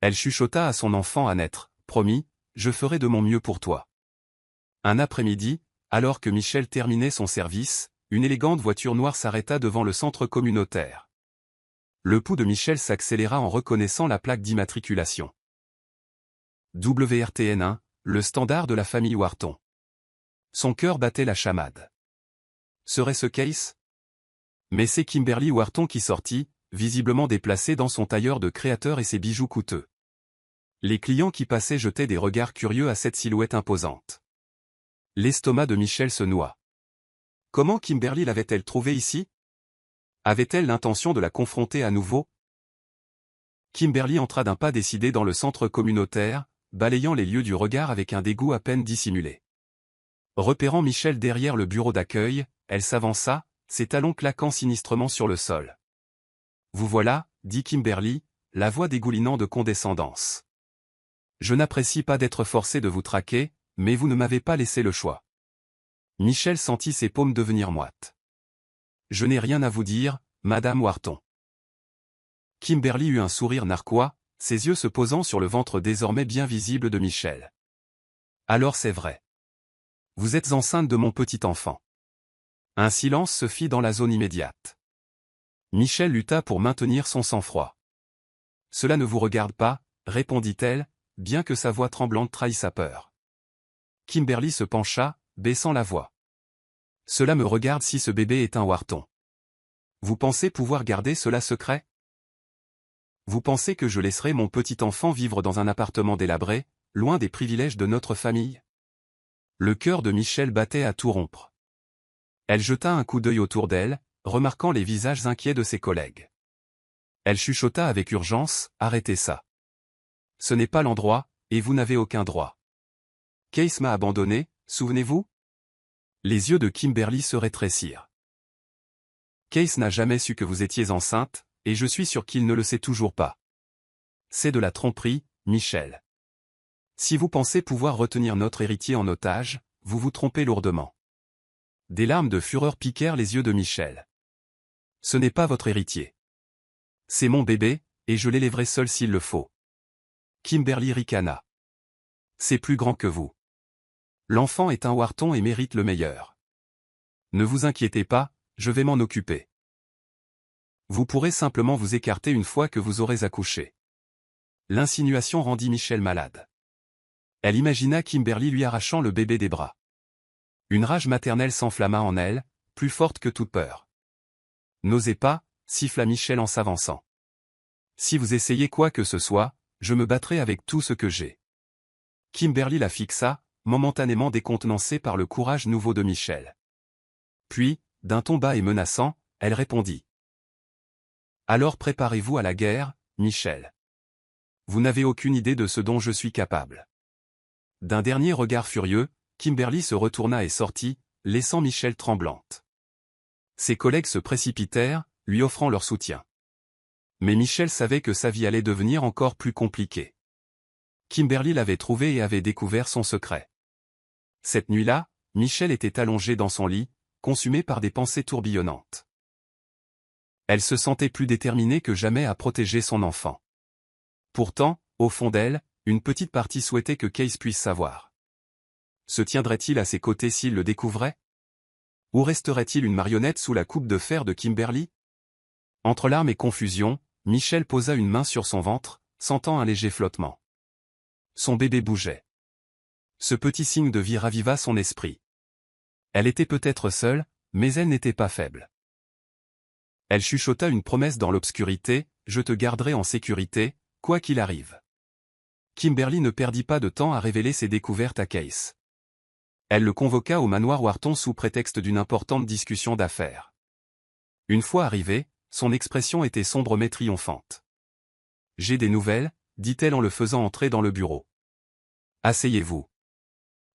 Elle chuchota à son enfant à naître, « Promis, je ferai de mon mieux pour toi. » Un après-midi, alors que Michel terminait son service, une élégante voiture noire s'arrêta devant le centre communautaire. Le pouls de Michel s'accéléra en reconnaissant la plaque d'immatriculation. WRTN1, le standard de la famille Wharton. Son cœur battait la chamade. Serait-ce Case? Mais c'est Kimberly Wharton qui sortit, visiblement déplacée dans son tailleur de créateur et ses bijoux coûteux. Les clients qui passaient jetaient des regards curieux à cette silhouette imposante. L'estomac de Michel se noua. Comment Kimberly l'avait-elle trouvée ici? Avait-elle l'intention de la confronter à nouveau? Kimberly entra d'un pas décidé dans le centre communautaire, balayant les lieux du regard avec un dégoût à peine dissimulé. Repérant Michel derrière le bureau d'accueil, elle s'avança, ses talons claquant sinistrement sur le sol. « Vous voilà, » dit Kimberly, la voix dégoulinant de condescendance. « Je n'apprécie pas d'être forcé de vous traquer, mais vous ne m'avez pas laissé le choix. » Michel sentit ses paumes devenir moites. « Je n'ai rien à vous dire, Madame Wharton. » Kimberly eut un sourire narquois, ses yeux se posant sur le ventre désormais bien visible de Michel. « Alors c'est vrai. Vous êtes enceinte de mon petit enfant. » Un silence se fit dans la zone immédiate. Michel lutta pour maintenir son sang-froid. « Cela ne vous regarde pas, » répondit-elle, bien que sa voix tremblante trahît sa peur. Kimberly se pencha, baissant la voix. « Cela me regarde si ce bébé est un Wharton. Vous pensez pouvoir garder cela secret? Vous pensez que je laisserai mon petit enfant vivre dans un appartement délabré, loin des privilèges de notre famille? » Le cœur de Michel battait à tout rompre. Elle jeta un coup d'œil autour d'elle, remarquant les visages inquiets de ses collègues. Elle chuchota avec urgence, « Arrêtez ça. Ce n'est pas l'endroit, et vous n'avez aucun droit. Case m'a abandonné, souvenez-vous ?» Les yeux de Kimberly se rétrécirent. « Case n'a jamais su que vous étiez enceinte, et je suis sûr qu'il ne le sait toujours pas. C'est de la tromperie, Michel. Si vous pensez pouvoir retenir notre héritier en otage, vous vous trompez lourdement. » Des larmes de fureur piquèrent les yeux de Michel. « Ce n'est pas votre héritier. C'est mon bébé, et je l'élèverai seul s'il le faut. » Kimberly ricana. « C'est plus grand que vous. L'enfant est un Wharton et mérite le meilleur. Ne vous inquiétez pas, je vais m'en occuper. Vous pourrez simplement vous écarter une fois que vous aurez accouché. » L'insinuation rendit Michel malade. Elle imagina Kimberly lui arrachant le bébé des bras. Une rage maternelle s'enflamma en elle, plus forte que toute peur. « N'osez pas, » siffla Michel en s'avançant. « Si vous essayez quoi que ce soit, je me battrai avec tout ce que j'ai. » Kimberly la fixa, momentanément décontenancée par le courage nouveau de Michel. Puis, d'un ton bas et menaçant, elle répondit. « Alors préparez-vous à la guerre, Michel. Vous n'avez aucune idée de ce dont je suis capable. » D'un dernier regard furieux, Kimberly se retourna et sortit, laissant Michel tremblante. Ses collègues se précipitèrent, lui offrant leur soutien. Mais Michel savait que sa vie allait devenir encore plus compliquée. Kimberly l'avait trouvé et avait découvert son secret. Cette nuit-là, Michel était allongé dans son lit, consumé par des pensées tourbillonnantes. Elle se sentait plus déterminée que jamais à protéger son enfant. Pourtant, au fond d'elle, une petite partie souhaitait que Case puisse savoir. Se tiendrait-il à ses côtés s'il le découvrait? Ou resterait-il une marionnette sous la coupe de fer de Kimberly? Entre larmes et confusion, Michel posa une main sur son ventre, sentant un léger flottement. Son bébé bougeait. Ce petit signe de vie raviva son esprit. Elle était peut-être seule, mais elle n'était pas faible. Elle chuchota une promesse dans l'obscurité, « Je te garderai en sécurité, quoi qu'il arrive. » Kimberly ne perdit pas de temps à révéler ses découvertes à Case. Elle le convoqua au manoir Wharton sous prétexte d'une importante discussion d'affaires. Une fois arrivée, son expression était sombre mais triomphante. « J'ai des nouvelles, » dit-elle en le faisant entrer dans le bureau. « Asseyez-vous. »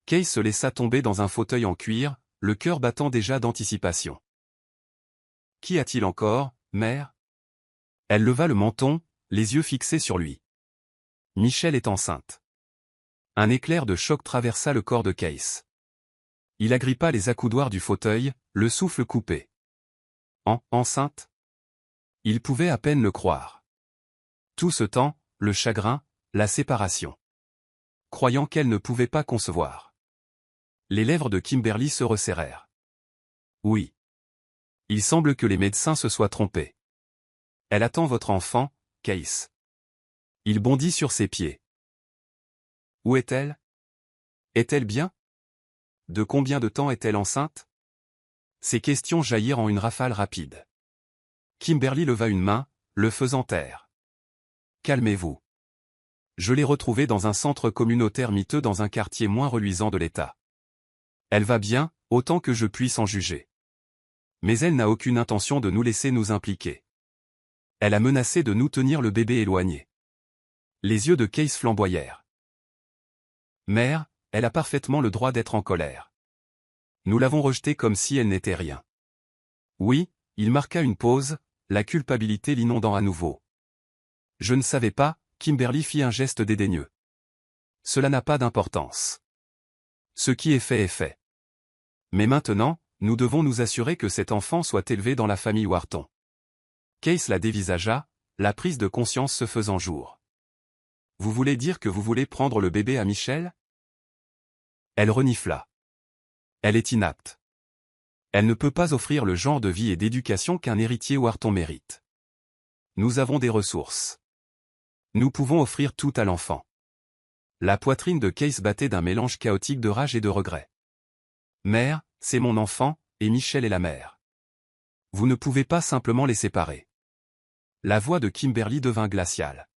Case se laissa tomber dans un fauteuil en cuir, le cœur battant déjà d'anticipation. « Qu'y a-t-il encore, mère ?» Elle leva le menton, les yeux fixés sur lui. « Michel est enceinte. » Un éclair de choc traversa le corps de Case. Il agrippa les accoudoirs du fauteuil, le souffle coupé. Enceinte? Il pouvait à peine le croire. Tout ce temps, le chagrin, la séparation. Croyant qu'elle ne pouvait pas concevoir. Les lèvres de Kimberly se resserrèrent. Oui. Il semble que les médecins se soient trompés. Elle attend votre enfant, Case. Il bondit sur ses pieds. Où est-elle? Est-elle bien? De combien de temps est-elle enceinte? Ces questions jaillirent en une rafale rapide. Kimberly leva une main, le faisant taire. Calmez-vous. Je l'ai retrouvée dans un centre communautaire miteux dans un quartier moins reluisant de l'État. Elle va bien, autant que je puisse en juger. Mais elle n'a aucune intention de nous laisser nous impliquer. Elle a menacé de nous tenir le bébé éloigné. Les yeux de Case flamboyèrent. Mère, elle a parfaitement le droit d'être en colère. Nous l'avons rejetée comme si elle n'était rien. Oui, il marqua une pause, la culpabilité l'inondant à nouveau. Je ne savais pas, Kimberly fit un geste dédaigneux. Cela n'a pas d'importance. Ce qui est fait est fait. Mais maintenant, nous devons nous assurer que cet enfant soit élevé dans la famille Wharton. Case la dévisagea, la prise de conscience se faisant jour. Vous voulez dire que vous voulez prendre le bébé à Michel? Elle renifla. Elle est inapte. Elle ne peut pas offrir le genre de vie et d'éducation qu'un héritier Wharton mérite. Nous avons des ressources. Nous pouvons offrir tout à l'enfant. La poitrine de Case battait d'un mélange chaotique de rage et de regret. Mère, c'est mon enfant, et Michel est la mère. Vous ne pouvez pas simplement les séparer. La voix de Kimberly devint glaciale.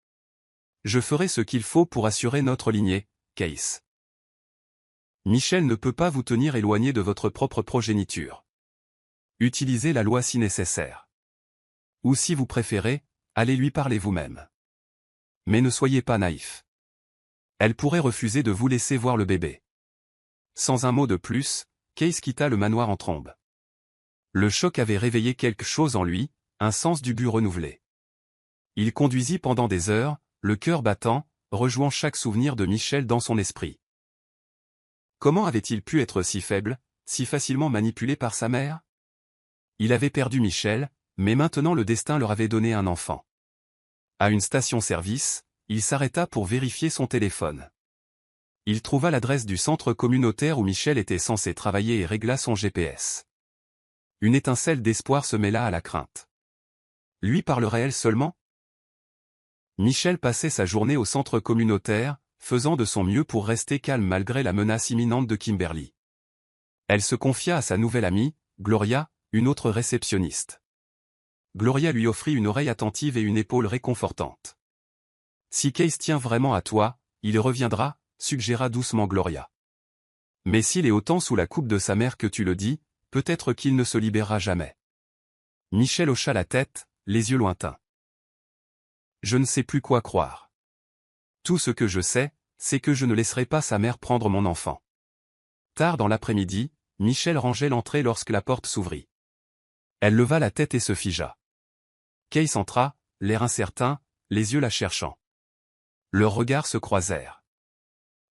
Je ferai ce qu'il faut pour assurer notre lignée, Case. Michel ne peut pas vous tenir éloigné de votre propre progéniture. Utilisez la loi si nécessaire. Ou si vous préférez, allez lui parler vous-même. Mais ne soyez pas naïf. Elle pourrait refuser de vous laisser voir le bébé. Sans un mot de plus, Case quitta le manoir en trombe. Le choc avait réveillé quelque chose en lui, un sens du but renouvelé. Il conduisit pendant des heures, le cœur battant, rejouant chaque souvenir de Michel dans son esprit. Comment avait-il pu être si faible, si facilement manipulé par sa mère? Il avait perdu Michel, mais maintenant le destin leur avait donné un enfant. À une station-service, il s'arrêta pour vérifier son téléphone. Il trouva l'adresse du centre communautaire où Michel était censé travailler et régla son GPS. Une étincelle d'espoir se mêla à la crainte. Lui parlerait-elle seulement? Michel passait sa journée au centre communautaire, faisant de son mieux pour rester calme malgré la menace imminente de Kimberly. Elle se confia à sa nouvelle amie, Gloria, une autre réceptionniste. Gloria lui offrit une oreille attentive et une épaule réconfortante. « Si Case tient vraiment à toi, il reviendra », suggéra doucement Gloria. « Mais s'il est autant sous la coupe de sa mère que tu le dis, peut-être qu'il ne se libérera jamais. » Michel hocha la tête, les yeux lointains. « Je ne sais plus quoi croire. Tout ce que je sais, c'est que je ne laisserai pas sa mère prendre mon enfant. » Tard dans l'après-midi, Michel rangeait l'entrée lorsque la porte s'ouvrit. Elle leva la tête et se figea. Case entra, l'air incertain, les yeux la cherchant. Leurs regards se croisèrent.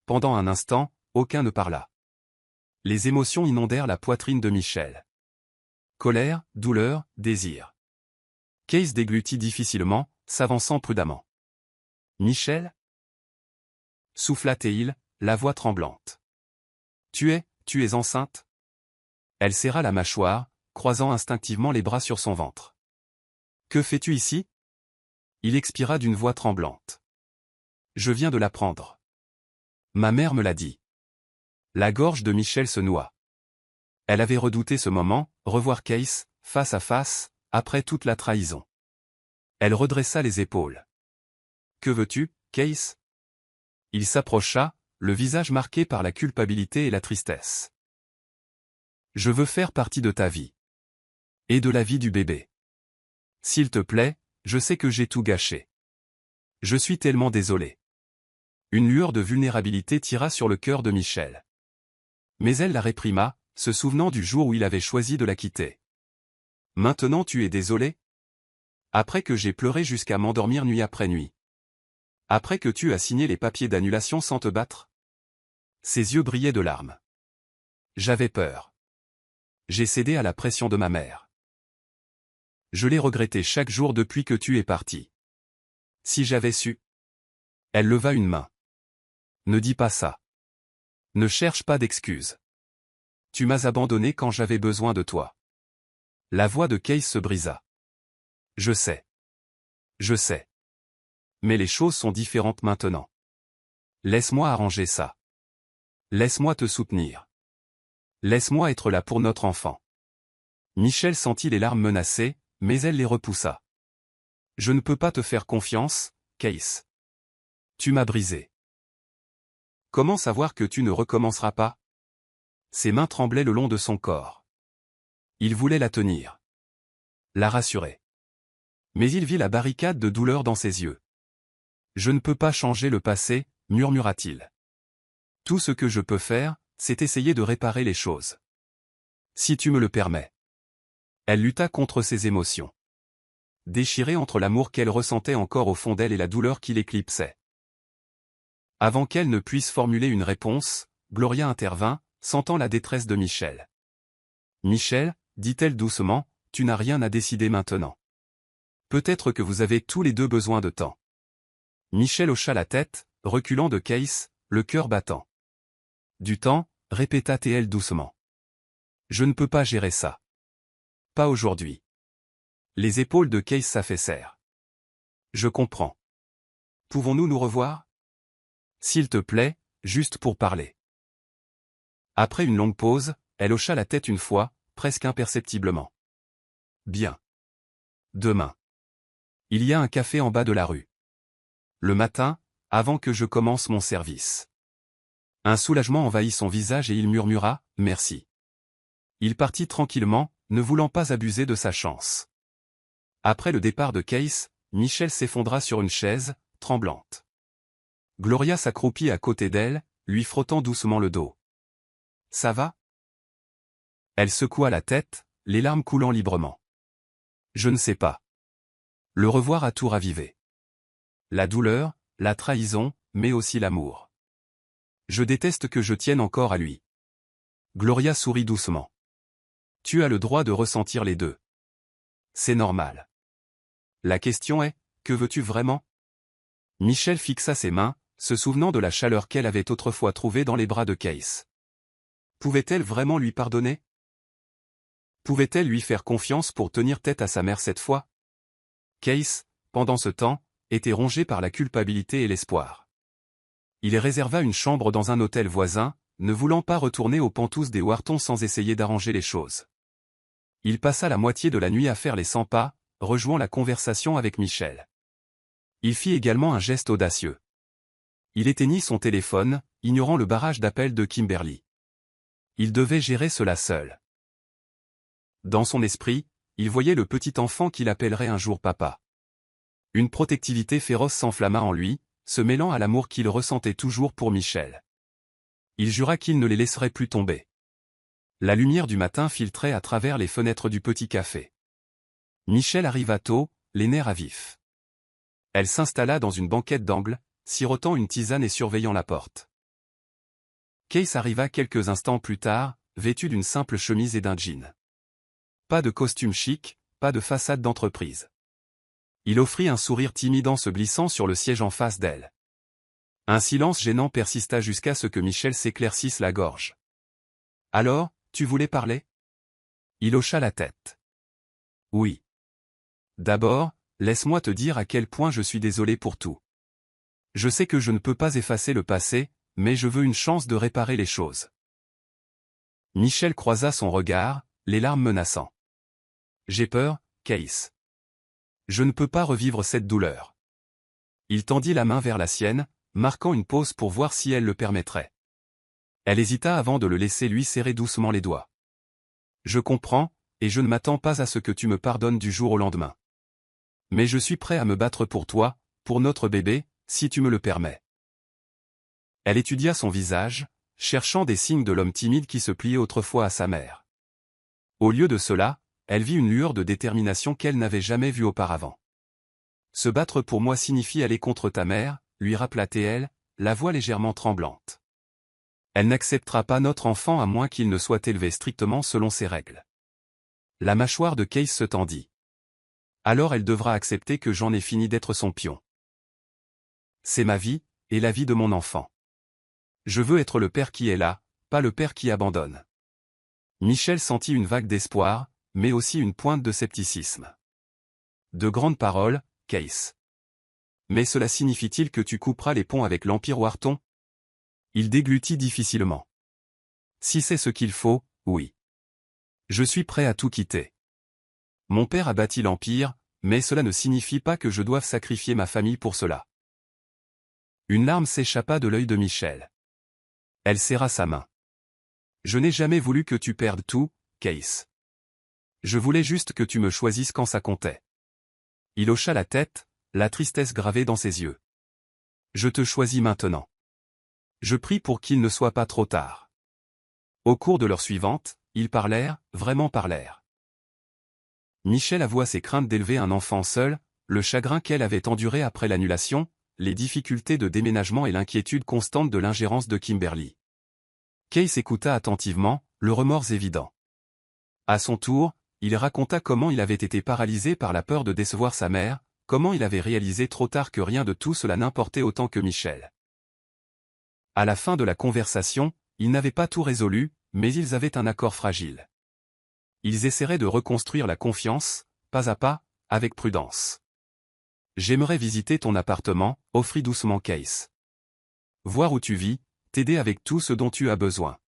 Pendant un instant, aucun ne parla. Les émotions inondèrent la poitrine de Michel. Colère, douleur, désir. Case déglutit difficilement, s'avançant prudemment. « Michel » souffla-t-il, la voix tremblante. « Tu es enceinte? Elle serra la mâchoire, croisant instinctivement les bras sur son ventre. Que fais-tu ici? Il expira d'une voix tremblante. Je viens de l'apprendre. Ma mère me l'a dit. La gorge de Michel se noua. Elle avait redouté ce moment, revoir Case, face à face, après toute la trahison. Elle redressa les épaules. Que veux-tu, Case? Il s'approcha, le visage marqué par la culpabilité et la tristesse. Je veux faire partie de ta vie. Et de la vie du bébé. S'il te plaît, je sais que j'ai tout gâché. Je suis tellement désolé. Une lueur de vulnérabilité tira sur le cœur de Michel. Mais elle la réprima, se souvenant du jour où il avait choisi de la quitter. Maintenant tu es désolé? Après que j'ai pleuré jusqu'à m'endormir nuit après nuit. Après que tu as signé les papiers d'annulation sans te battre? Ses yeux brillaient de larmes. J'avais peur. J'ai cédé à la pression de ma mère. Je l'ai regretté chaque jour depuis que tu es parti. Si j'avais su. Elle leva une main. Ne dis pas ça. Ne cherche pas d'excuses. Tu m'as abandonné quand j'avais besoin de toi. La voix de Case se brisa. Je sais. Je sais. Mais les choses sont différentes maintenant. Laisse-moi arranger ça. Laisse-moi te soutenir. Laisse-moi être là pour notre enfant. Michel sentit les larmes menacées, mais elle les repoussa. Je ne peux pas te faire confiance, Case. Tu m'as brisé. Comment savoir que tu ne recommenceras pas? Ses mains tremblaient le long de son corps. Il voulait la tenir. La rassurer. Mais il vit la barricade de douleur dans ses yeux. Je ne peux pas changer le passé, murmura-t-il. Tout ce que je peux faire, c'est essayer de réparer les choses. Si tu me le permets. Elle lutta contre ses émotions. Déchirée entre l'amour qu'elle ressentait encore au fond d'elle et la douleur qui l'éclipsait. Avant qu'elle ne puisse formuler une réponse, Gloria intervint, sentant la détresse de Michel. Michel, dit-elle doucement, tu n'as rien à décider maintenant. Peut-être que vous avez tous les deux besoin de temps. Michel hocha la tête, reculant de Case, le cœur battant. Du temps, répéta-t-elle doucement. Je ne peux pas gérer ça. Pas aujourd'hui. Les épaules de Case s'affaissèrent. Je comprends. Pouvons-nous nous revoir? S'il te plaît, juste pour parler. Après une longue pause, elle hocha la tête une fois, presque imperceptiblement. Bien. Demain. Il y a un café en bas de la rue. Le matin, avant que je commence mon service. Un soulagement envahit son visage et il murmura, merci. Il partit tranquillement, ne voulant pas abuser de sa chance. Après le départ de Case, Michel s'effondra sur une chaise, tremblante. Gloria s'accroupit à côté d'elle, lui frottant doucement le dos. Ça va? Elle secoua la tête, les larmes coulant librement. Je ne sais pas. Le revoir a tout ravivé. La douleur, la trahison, mais aussi l'amour. Je déteste que je tienne encore à lui. Gloria sourit doucement. Tu as le droit de ressentir les deux. C'est normal. La question est, que veux-tu vraiment? Michel fixa ses mains, se souvenant de la chaleur qu'elle avait autrefois trouvée dans les bras de Case. Pouvait-elle vraiment lui pardonner? Pouvait-elle lui faire confiance pour tenir tête à sa mère cette fois? Case, pendant ce temps, était rongé par la culpabilité et l'espoir. Il réserva une chambre dans un hôtel voisin, ne voulant pas retourner aux Penthouse des Wharton sans essayer d'arranger les choses. Il passa la moitié de la nuit à faire les 100 pas, rejouant la conversation avec Michel. Il fit également un geste audacieux. Il éteignit son téléphone, ignorant le barrage d'appels de Kimberly. Il devait gérer cela seul. Dans son esprit, il voyait le petit enfant qu'il appellerait un jour papa. Une protectivité féroce s'enflamma en lui, se mêlant à l'amour qu'il ressentait toujours pour Michel. Il jura qu'il ne les laisserait plus tomber. La lumière du matin filtrait à travers les fenêtres du petit café. Michel arriva tôt, les nerfs à vif. Elle s'installa dans une banquette d'angle, sirotant une tisane et surveillant la porte. Case arriva quelques instants plus tard, vêtu d'une simple chemise et d'un jean. Pas de costume chic, pas de façade d'entreprise. Il offrit un sourire timide en se glissant sur le siège en face d'elle. Un silence gênant persista jusqu'à ce que Michel s'éclaircisse la gorge. Alors, tu voulais parler? Il hocha la tête. Oui. D'abord, laisse-moi te dire à quel point je suis désolé pour tout. Je sais que je ne peux pas effacer le passé, mais je veux une chance de réparer les choses. Michel croisa son regard, les larmes menaçant. J'ai peur, Case. Je ne peux pas revivre cette douleur. Il tendit la main vers la sienne, marquant une pause pour voir si elle le permettrait. Elle hésita avant de le laisser lui serrer doucement les doigts. Je comprends, et je ne m'attends pas à ce que tu me pardonnes du jour au lendemain. Mais je suis prêt à me battre pour toi, pour notre bébé, si tu me le permets. Elle étudia son visage, cherchant des signes de l'homme timide qui se pliait autrefois à sa mère. Au lieu de cela, elle vit une lueur de détermination qu'elle n'avait jamais vue auparavant. Se battre pour moi signifie aller contre ta mère, lui rappela-t-elle, la voix légèrement tremblante. Elle n'acceptera pas notre enfant à moins qu'il ne soit élevé strictement selon ses règles. La mâchoire de Case se tendit. Alors elle devra accepter que j'en ai fini d'être son pion. C'est ma vie, et la vie de mon enfant. Je veux être le père qui est là, pas le père qui abandonne. Michel sentit une vague d'espoir, mais aussi une pointe de scepticisme. De grandes paroles, Case. Mais cela signifie-t-il que tu couperas les ponts avec l'Empire Wharton? Il déglutit difficilement. Si c'est ce qu'il faut, oui. Je suis prêt à tout quitter. Mon père a bâti l'Empire, mais cela ne signifie pas que je doive sacrifier ma famille pour cela. Une larme s'échappa de l'œil de Michel. Elle serra sa main. Je n'ai jamais voulu que tu perdes tout, Case. Je voulais juste que tu me choisisses quand ça comptait. Il hocha la tête, la tristesse gravée dans ses yeux. Je te choisis maintenant. Je prie pour qu'il ne soit pas trop tard. Au cours de l'heure suivante, ils parlèrent, vraiment parlèrent. Michel avoua ses craintes d'élever un enfant seul, le chagrin qu'elle avait enduré après l'annulation, les difficultés de déménagement et l'inquiétude constante de l'ingérence de Kimberly. Case écouta attentivement, le remords évident. À son tour, il raconta comment il avait été paralysé par la peur de décevoir sa mère, comment il avait réalisé trop tard que rien de tout cela n'importait autant que Michel. À la fin de la conversation, ils n'avaient pas tout résolu, mais ils avaient un accord fragile. Ils essaieraient de reconstruire la confiance, pas à pas, avec prudence. J'aimerais visiter ton appartement, offrit doucement Case. Voir où tu vis, t'aider avec tout ce dont tu as besoin.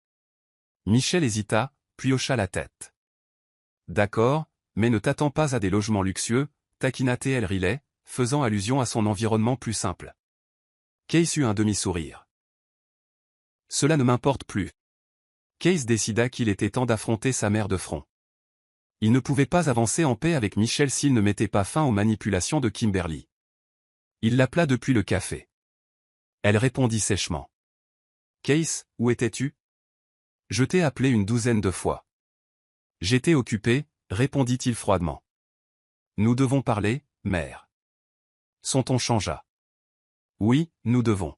Michel hésita, puis hocha la tête. D'accord, mais ne t'attends pas à des logements luxueux, taquina T.L. Riley, faisant allusion à son environnement plus simple. Case eut un demi-sourire. Cela ne m'importe plus. Case décida qu'il était temps d'affronter sa mère de front. Il ne pouvait pas avancer en paix avec Michel s'il ne mettait pas fin aux manipulations de Kimberly. Il l'appela depuis le café. Elle répondit sèchement. Case, où étais-tu? Je t'ai appelé une douzaine de fois. J'étais occupé, répondit-il froidement. Nous devons parler, mère. Son ton changea. Oui, nous devons.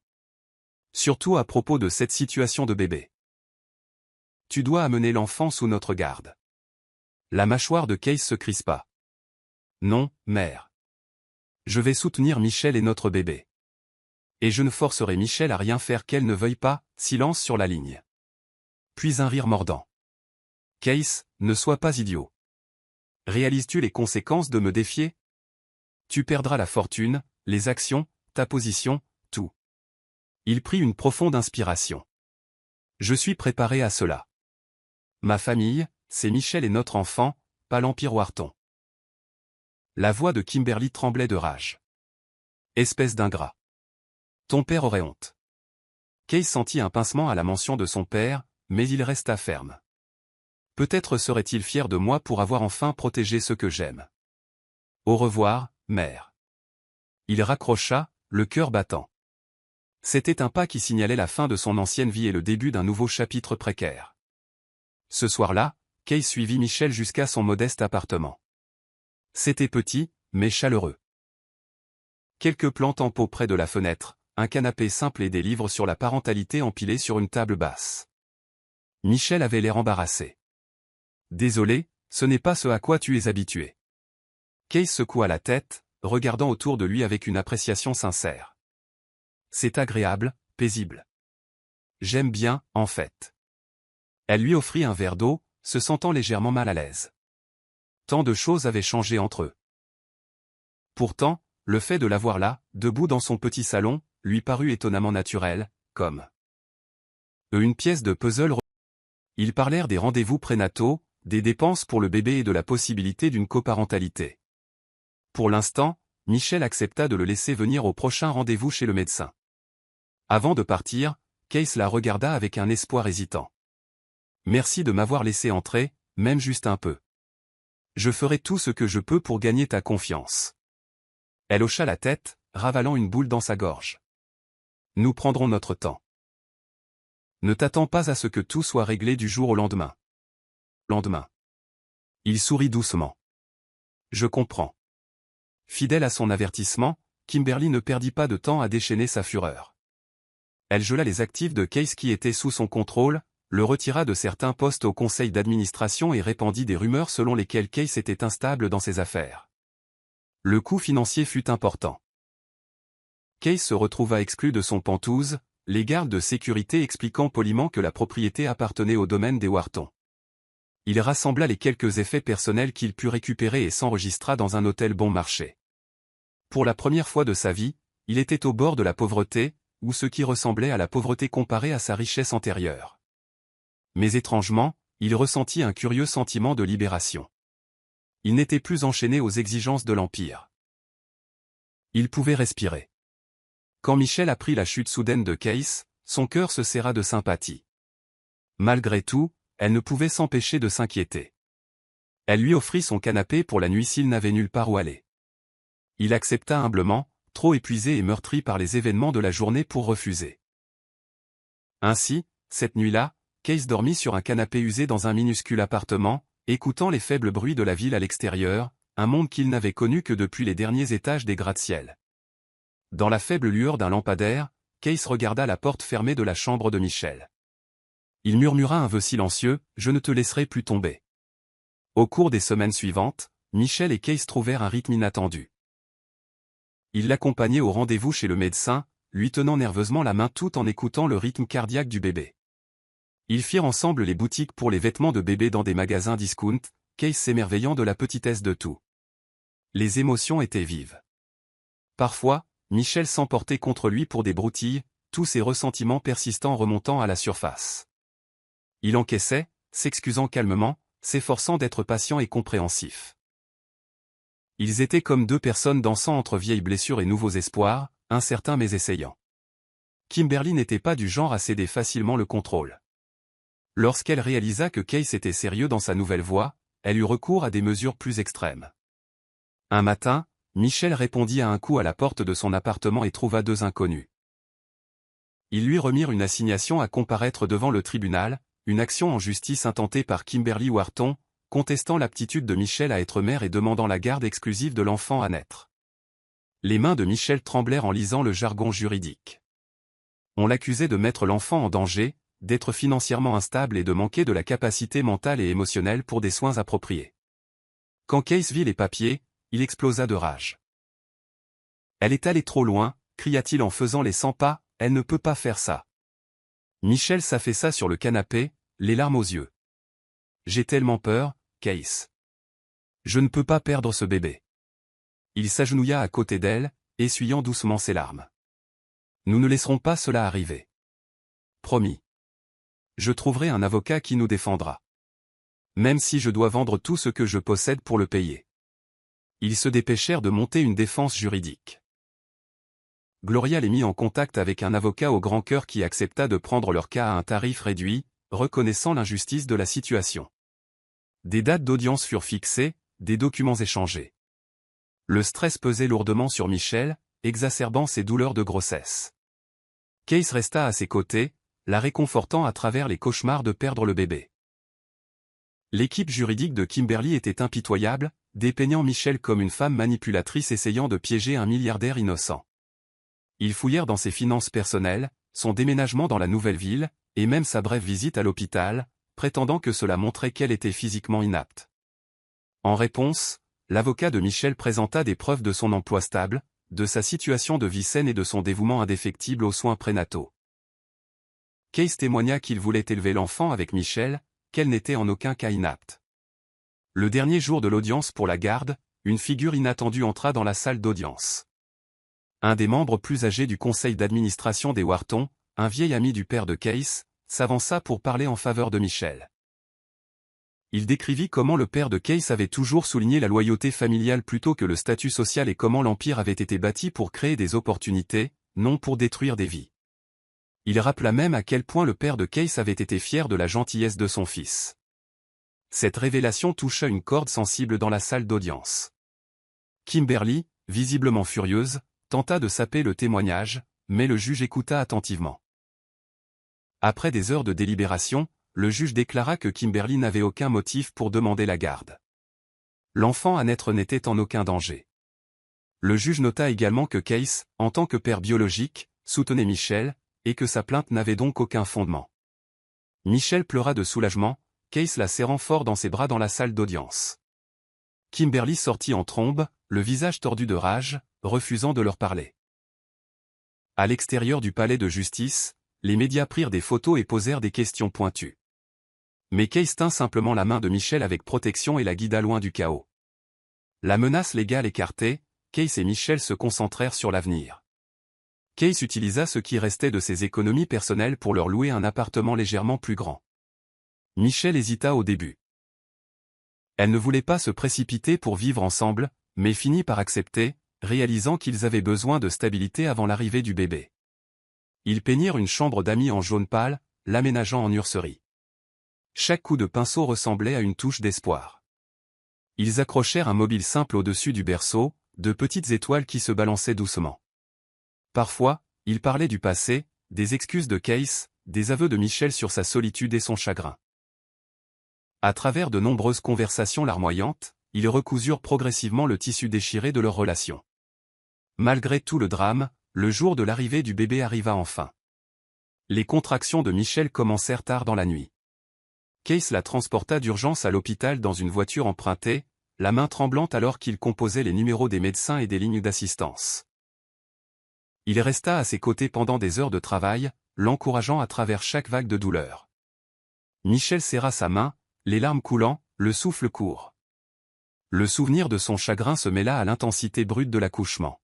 Surtout à propos de cette situation de bébé. Tu dois amener l'enfant sous notre garde. La mâchoire de Case se crispa. Non, mère. Je vais soutenir Michel et notre bébé. Et je ne forcerai Michel à rien faire qu'elle ne veuille pas, silence sur la ligne. Puis un rire mordant. Case, ne sois pas idiot. Réalises-tu les conséquences de me défier? Tu perdras la fortune, les actions, ta position, tout. Il prit une profonde inspiration. Je suis préparé à cela. Ma famille, c'est Michel et notre enfant, pas l'Empire Wharton. La voix de Kimberly tremblait de rage. Espèce d'ingrat. Ton père aurait honte. Case sentit un pincement à la mention de son père, mais il resta ferme. Peut-être serait-il fier de moi pour avoir enfin protégé ce que j'aime. Au revoir, mère. Il raccrocha, le cœur battant. C'était un pas qui signalait la fin de son ancienne vie et le début d'un nouveau chapitre précaire. Ce soir-là, Case suivit Michel jusqu'à son modeste appartement. C'était petit, mais chaleureux. Quelques plantes en pot près de la fenêtre, un canapé simple et des livres sur la parentalité empilés sur une table basse. Michel avait l'air embarrassé. Désolé, ce n'est pas ce à quoi tu es habitué. Case secoua la tête, regardant autour de lui avec une appréciation sincère. C'est agréable, paisible. J'aime bien, en fait. Elle lui offrit un verre d'eau, se sentant légèrement mal à l'aise. Tant de choses avaient changé entre eux. Pourtant, le fait de la voir là, debout dans son petit salon, lui parut étonnamment naturel, comme une pièce de puzzle. Ils parlèrent des rendez-vous prénataux, des dépenses pour le bébé et de la possibilité d'une coparentalité. Pour l'instant, Michel accepta de le laisser venir au prochain rendez-vous chez le médecin. Avant de partir, Case la regarda avec un espoir hésitant. « Merci de m'avoir laissé entrer, même juste un peu. Je ferai tout ce que je peux pour gagner ta confiance. » Elle hocha la tête, ravalant une boule dans sa gorge. « Nous prendrons notre temps. Ne t'attends pas à ce que tout soit réglé du jour au lendemain. » Il sourit doucement. « Je comprends. » Fidèle à son avertissement, Kimberly ne perdit pas de temps à déchaîner sa fureur. Elle gela les actifs de Case qui étaient sous son contrôle, le retira de certains postes au conseil d'administration et répandit des rumeurs selon lesquelles Case était instable dans ses affaires. Le coût financier fut important. Case se retrouva exclu de son Penthouse, les gardes de sécurité expliquant poliment que la propriété appartenait au domaine des Wharton. Il rassembla les quelques effets personnels qu'il put récupérer et s'enregistra dans un hôtel bon marché. Pour la première fois de sa vie, il était au bord de la pauvreté, ou ce qui ressemblait à la pauvreté comparée à sa richesse antérieure. Mais étrangement, il ressentit un curieux sentiment de libération. Il n'était plus enchaîné aux exigences de l'Empire. Il pouvait respirer. Quand Michel apprit la chute soudaine de Case, son cœur se serra de sympathie. Malgré tout, elle ne pouvait s'empêcher de s'inquiéter. Elle lui offrit son canapé pour la nuit s'il n'avait nulle part où aller. Il accepta humblement, trop épuisé et meurtri par les événements de la journée pour refuser. Ainsi, cette nuit-là, Case dormit sur un canapé usé dans un minuscule appartement, écoutant les faibles bruits de la ville à l'extérieur, un monde qu'il n'avait connu que depuis les derniers étages des gratte-ciel. Dans la faible lueur d'un lampadaire, Case regarda la porte fermée de la chambre de Michel. Il murmura un vœu silencieux, « Je ne te laisserai plus tomber. » Au cours des semaines suivantes, Michel et Case trouvèrent un rythme inattendu. Il l'accompagnait au rendez-vous chez le médecin, lui tenant nerveusement la main tout en écoutant le rythme cardiaque du bébé. Ils firent ensemble les boutiques pour les vêtements de bébé dans des magasins discount, Case s'émerveillant de la petitesse de tout. Les émotions étaient vives. Parfois, Michel s'emportait contre lui pour des broutilles, tous ses ressentiments persistants remontant à la surface. Il encaissait, s'excusant calmement, s'efforçant d'être patient et compréhensif. Ils étaient comme deux personnes dansant entre vieilles blessures et nouveaux espoirs, incertains mais essayants. Kimberly n'était pas du genre à céder facilement le contrôle. Lorsqu'elle réalisa que Case était sérieux dans sa nouvelle voie, elle eut recours à des mesures plus extrêmes. Un matin, Michel répondit à un coup à la porte de son appartement et trouva deux inconnus. Ils lui remirent une assignation à comparaître devant le tribunal, une action en justice intentée par Kimberly Wharton, contestant l'aptitude de Michel à être mère et demandant la garde exclusive de l'enfant à naître. Les mains de Michel tremblèrent en lisant le jargon juridique. On l'accusait de mettre l'enfant en danger, d'être financièrement instable et de manquer de la capacité mentale et émotionnelle pour des soins appropriés. Quand Case vit les papiers, il explosa de rage. « Elle est allée trop loin », cria-t-il en faisant les 100 pas, « elle ne peut pas faire ça. » Michel s'affaissa sur le canapé, les larmes aux yeux. « J'ai tellement peur, Case. Je ne peux pas perdre ce bébé. » Il s'agenouilla à côté d'elle, essuyant doucement ses larmes. « Nous ne laisserons pas cela arriver. Promis. Je trouverai un avocat qui nous défendra. Même si je dois vendre tout ce que je possède pour le payer. » Ils se dépêchèrent de monter une défense juridique. Gloria les mit en contact avec un avocat au grand cœur qui accepta de prendre leur cas à un tarif réduit, reconnaissant l'injustice de la situation. Des dates d'audience furent fixées, des documents échangés. Le stress pesait lourdement sur Michel, exacerbant ses douleurs de grossesse. Case resta à ses côtés, la réconfortant à travers les cauchemars de perdre le bébé. L'équipe juridique de Kimberly était impitoyable, dépeignant Michel comme une femme manipulatrice essayant de piéger un milliardaire innocent. Ils fouillèrent dans ses finances personnelles, son déménagement dans la nouvelle ville, et même sa brève visite à l'hôpital, prétendant que cela montrait qu'elle était physiquement inapte. En réponse, l'avocat de Michel présenta des preuves de son emploi stable, de sa situation de vie saine et de son dévouement indéfectible aux soins prénataux. Case témoigna qu'il voulait élever l'enfant avec Michel, qu'elle n'était en aucun cas inapte. Le dernier jour de l'audience pour la garde, une figure inattendue entra dans la salle d'audience. Un des membres plus âgés du conseil d'administration des Wharton, un vieil ami du père de Case, s'avança pour parler en faveur de Michel. Il décrivit comment le père de Case avait toujours souligné la loyauté familiale plutôt que le statut social et comment l'empire avait été bâti pour créer des opportunités, non pour détruire des vies. Il rappela même à quel point le père de Case avait été fier de la gentillesse de son fils. Cette révélation toucha une corde sensible dans la salle d'audience. Kimberly, visiblement furieuse, tenta de saper le témoignage, mais le juge écouta attentivement. Après des heures de délibération, le juge déclara que Kimberly n'avait aucun motif pour demander la garde. L'enfant à naître n'était en aucun danger. Le juge nota également que Case, en tant que père biologique, soutenait Michel, et que sa plainte n'avait donc aucun fondement. Michel pleura de soulagement, Case la serrant fort dans ses bras dans la salle d'audience. Kimberly sortit en trombe, le visage tordu de rage, refusant de leur parler. À l'extérieur du palais de justice, les médias prirent des photos et posèrent des questions pointues. Mais Case tint simplement la main de Michel avec protection et la guida loin du chaos. La menace légale écartée, Case et Michel se concentrèrent sur l'avenir. Case utilisa ce qui restait de ses économies personnelles pour leur louer un appartement légèrement plus grand. Michel hésita au début. Elle ne voulait pas se précipiter pour vivre ensemble, mais finit par accepter, réalisant qu'ils avaient besoin de stabilité avant l'arrivée du bébé. Ils peignirent une chambre d'amis en jaune pâle, l'aménageant en nurserie. Chaque coup de pinceau ressemblait à une touche d'espoir. Ils accrochèrent un mobile simple au-dessus du berceau, de petites étoiles qui se balançaient doucement. Parfois, ils parlaient du passé, des excuses de Case, des aveux de Michel sur sa solitude et son chagrin. À travers de nombreuses conversations larmoyantes, ils recousurent progressivement le tissu déchiré de leur relation. Malgré tout le drame, le jour de l'arrivée du bébé arriva enfin. Les contractions de Michel commencèrent tard dans la nuit. Case la transporta d'urgence à l'hôpital dans une voiture empruntée, la main tremblante alors qu'il composait les numéros des médecins et des lignes d'assistance. Il resta à ses côtés pendant des heures de travail, l'encourageant à travers chaque vague de douleur. Michel serra sa main, les larmes coulant, le souffle court. Le souvenir de son chagrin se mêla à l'intensité brute de l'accouchement.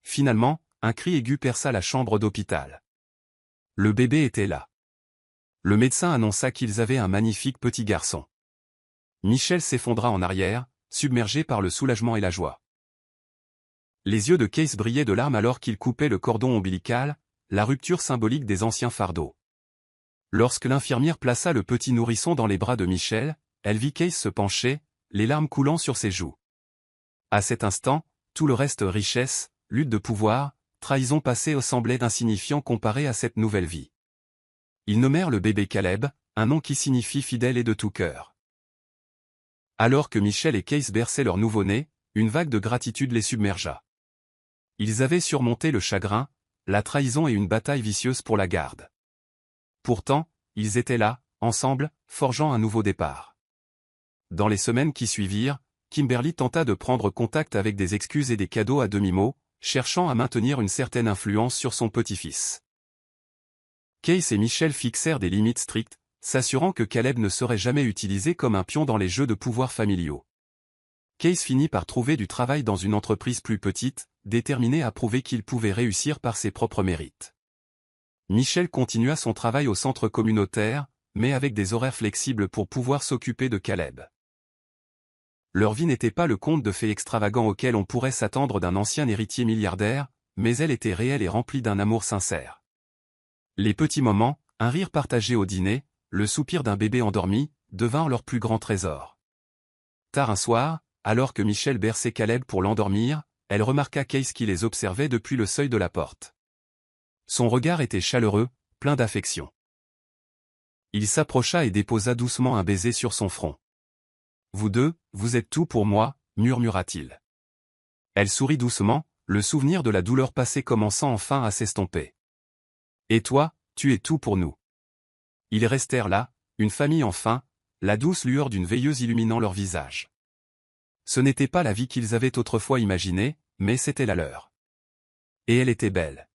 Finalement, un cri aigu perça la chambre d'hôpital. Le bébé était là. Le médecin annonça qu'ils avaient un magnifique petit garçon. Michel s'effondra en arrière, submergé par le soulagement et la joie. Les yeux de Case brillaient de larmes alors qu'il coupait le cordon ombilical, la rupture symbolique des anciens fardeaux. Lorsque l'infirmière plaça le petit nourrisson dans les bras de Michel, elle vit Case se pencher, les larmes coulant sur ses joues. À cet instant, tout le reste richesse, lutte de pouvoir, trahison passée semblait insignifiant comparé à cette nouvelle vie. Ils nommèrent le bébé Caleb, un nom qui signifie fidèle et de tout cœur. Alors que Michel et Case berçaient leur nouveau-né, une vague de gratitude les submergea. Ils avaient surmonté le chagrin, la trahison et une bataille vicieuse pour la garde. Pourtant, ils étaient là, ensemble, forgeant un nouveau départ. Dans les semaines qui suivirent, Kimberly tenta de prendre contact avec des excuses et des cadeaux à demi-mot, cherchant à maintenir une certaine influence sur son petit-fils. Case et Michel fixèrent des limites strictes, s'assurant que Caleb ne serait jamais utilisé comme un pion dans les jeux de pouvoir familiaux. Case finit par trouver du travail dans une entreprise plus petite, déterminé à prouver qu'il pouvait réussir par ses propres mérites. Michel continua son travail au centre communautaire, mais avec des horaires flexibles pour pouvoir s'occuper de Caleb. Leur vie n'était pas le conte de fées extravagant auquel on pourrait s'attendre d'un ancien héritier milliardaire, mais elle était réelle et remplie d'un amour sincère. Les petits moments, un rire partagé au dîner, le soupir d'un bébé endormi, devinrent leur plus grand trésor. Tard un soir, alors que Michel berçait Caleb pour l'endormir, elle remarqua Case qui les observait depuis le seuil de la porte. Son regard était chaleureux, plein d'affection. Il s'approcha et déposa doucement un baiser sur son front. « Vous deux, vous êtes tout pour moi », murmura-t-il. Elle sourit doucement, le souvenir de la douleur passée commençant enfin à s'estomper. « Et toi, tu es tout pour nous. » Ils restèrent là, une famille enfin, la douce lueur d'une veilleuse illuminant leur visage. Ce n'était pas la vie qu'ils avaient autrefois imaginée, mais c'était la leur. Et elle était belle.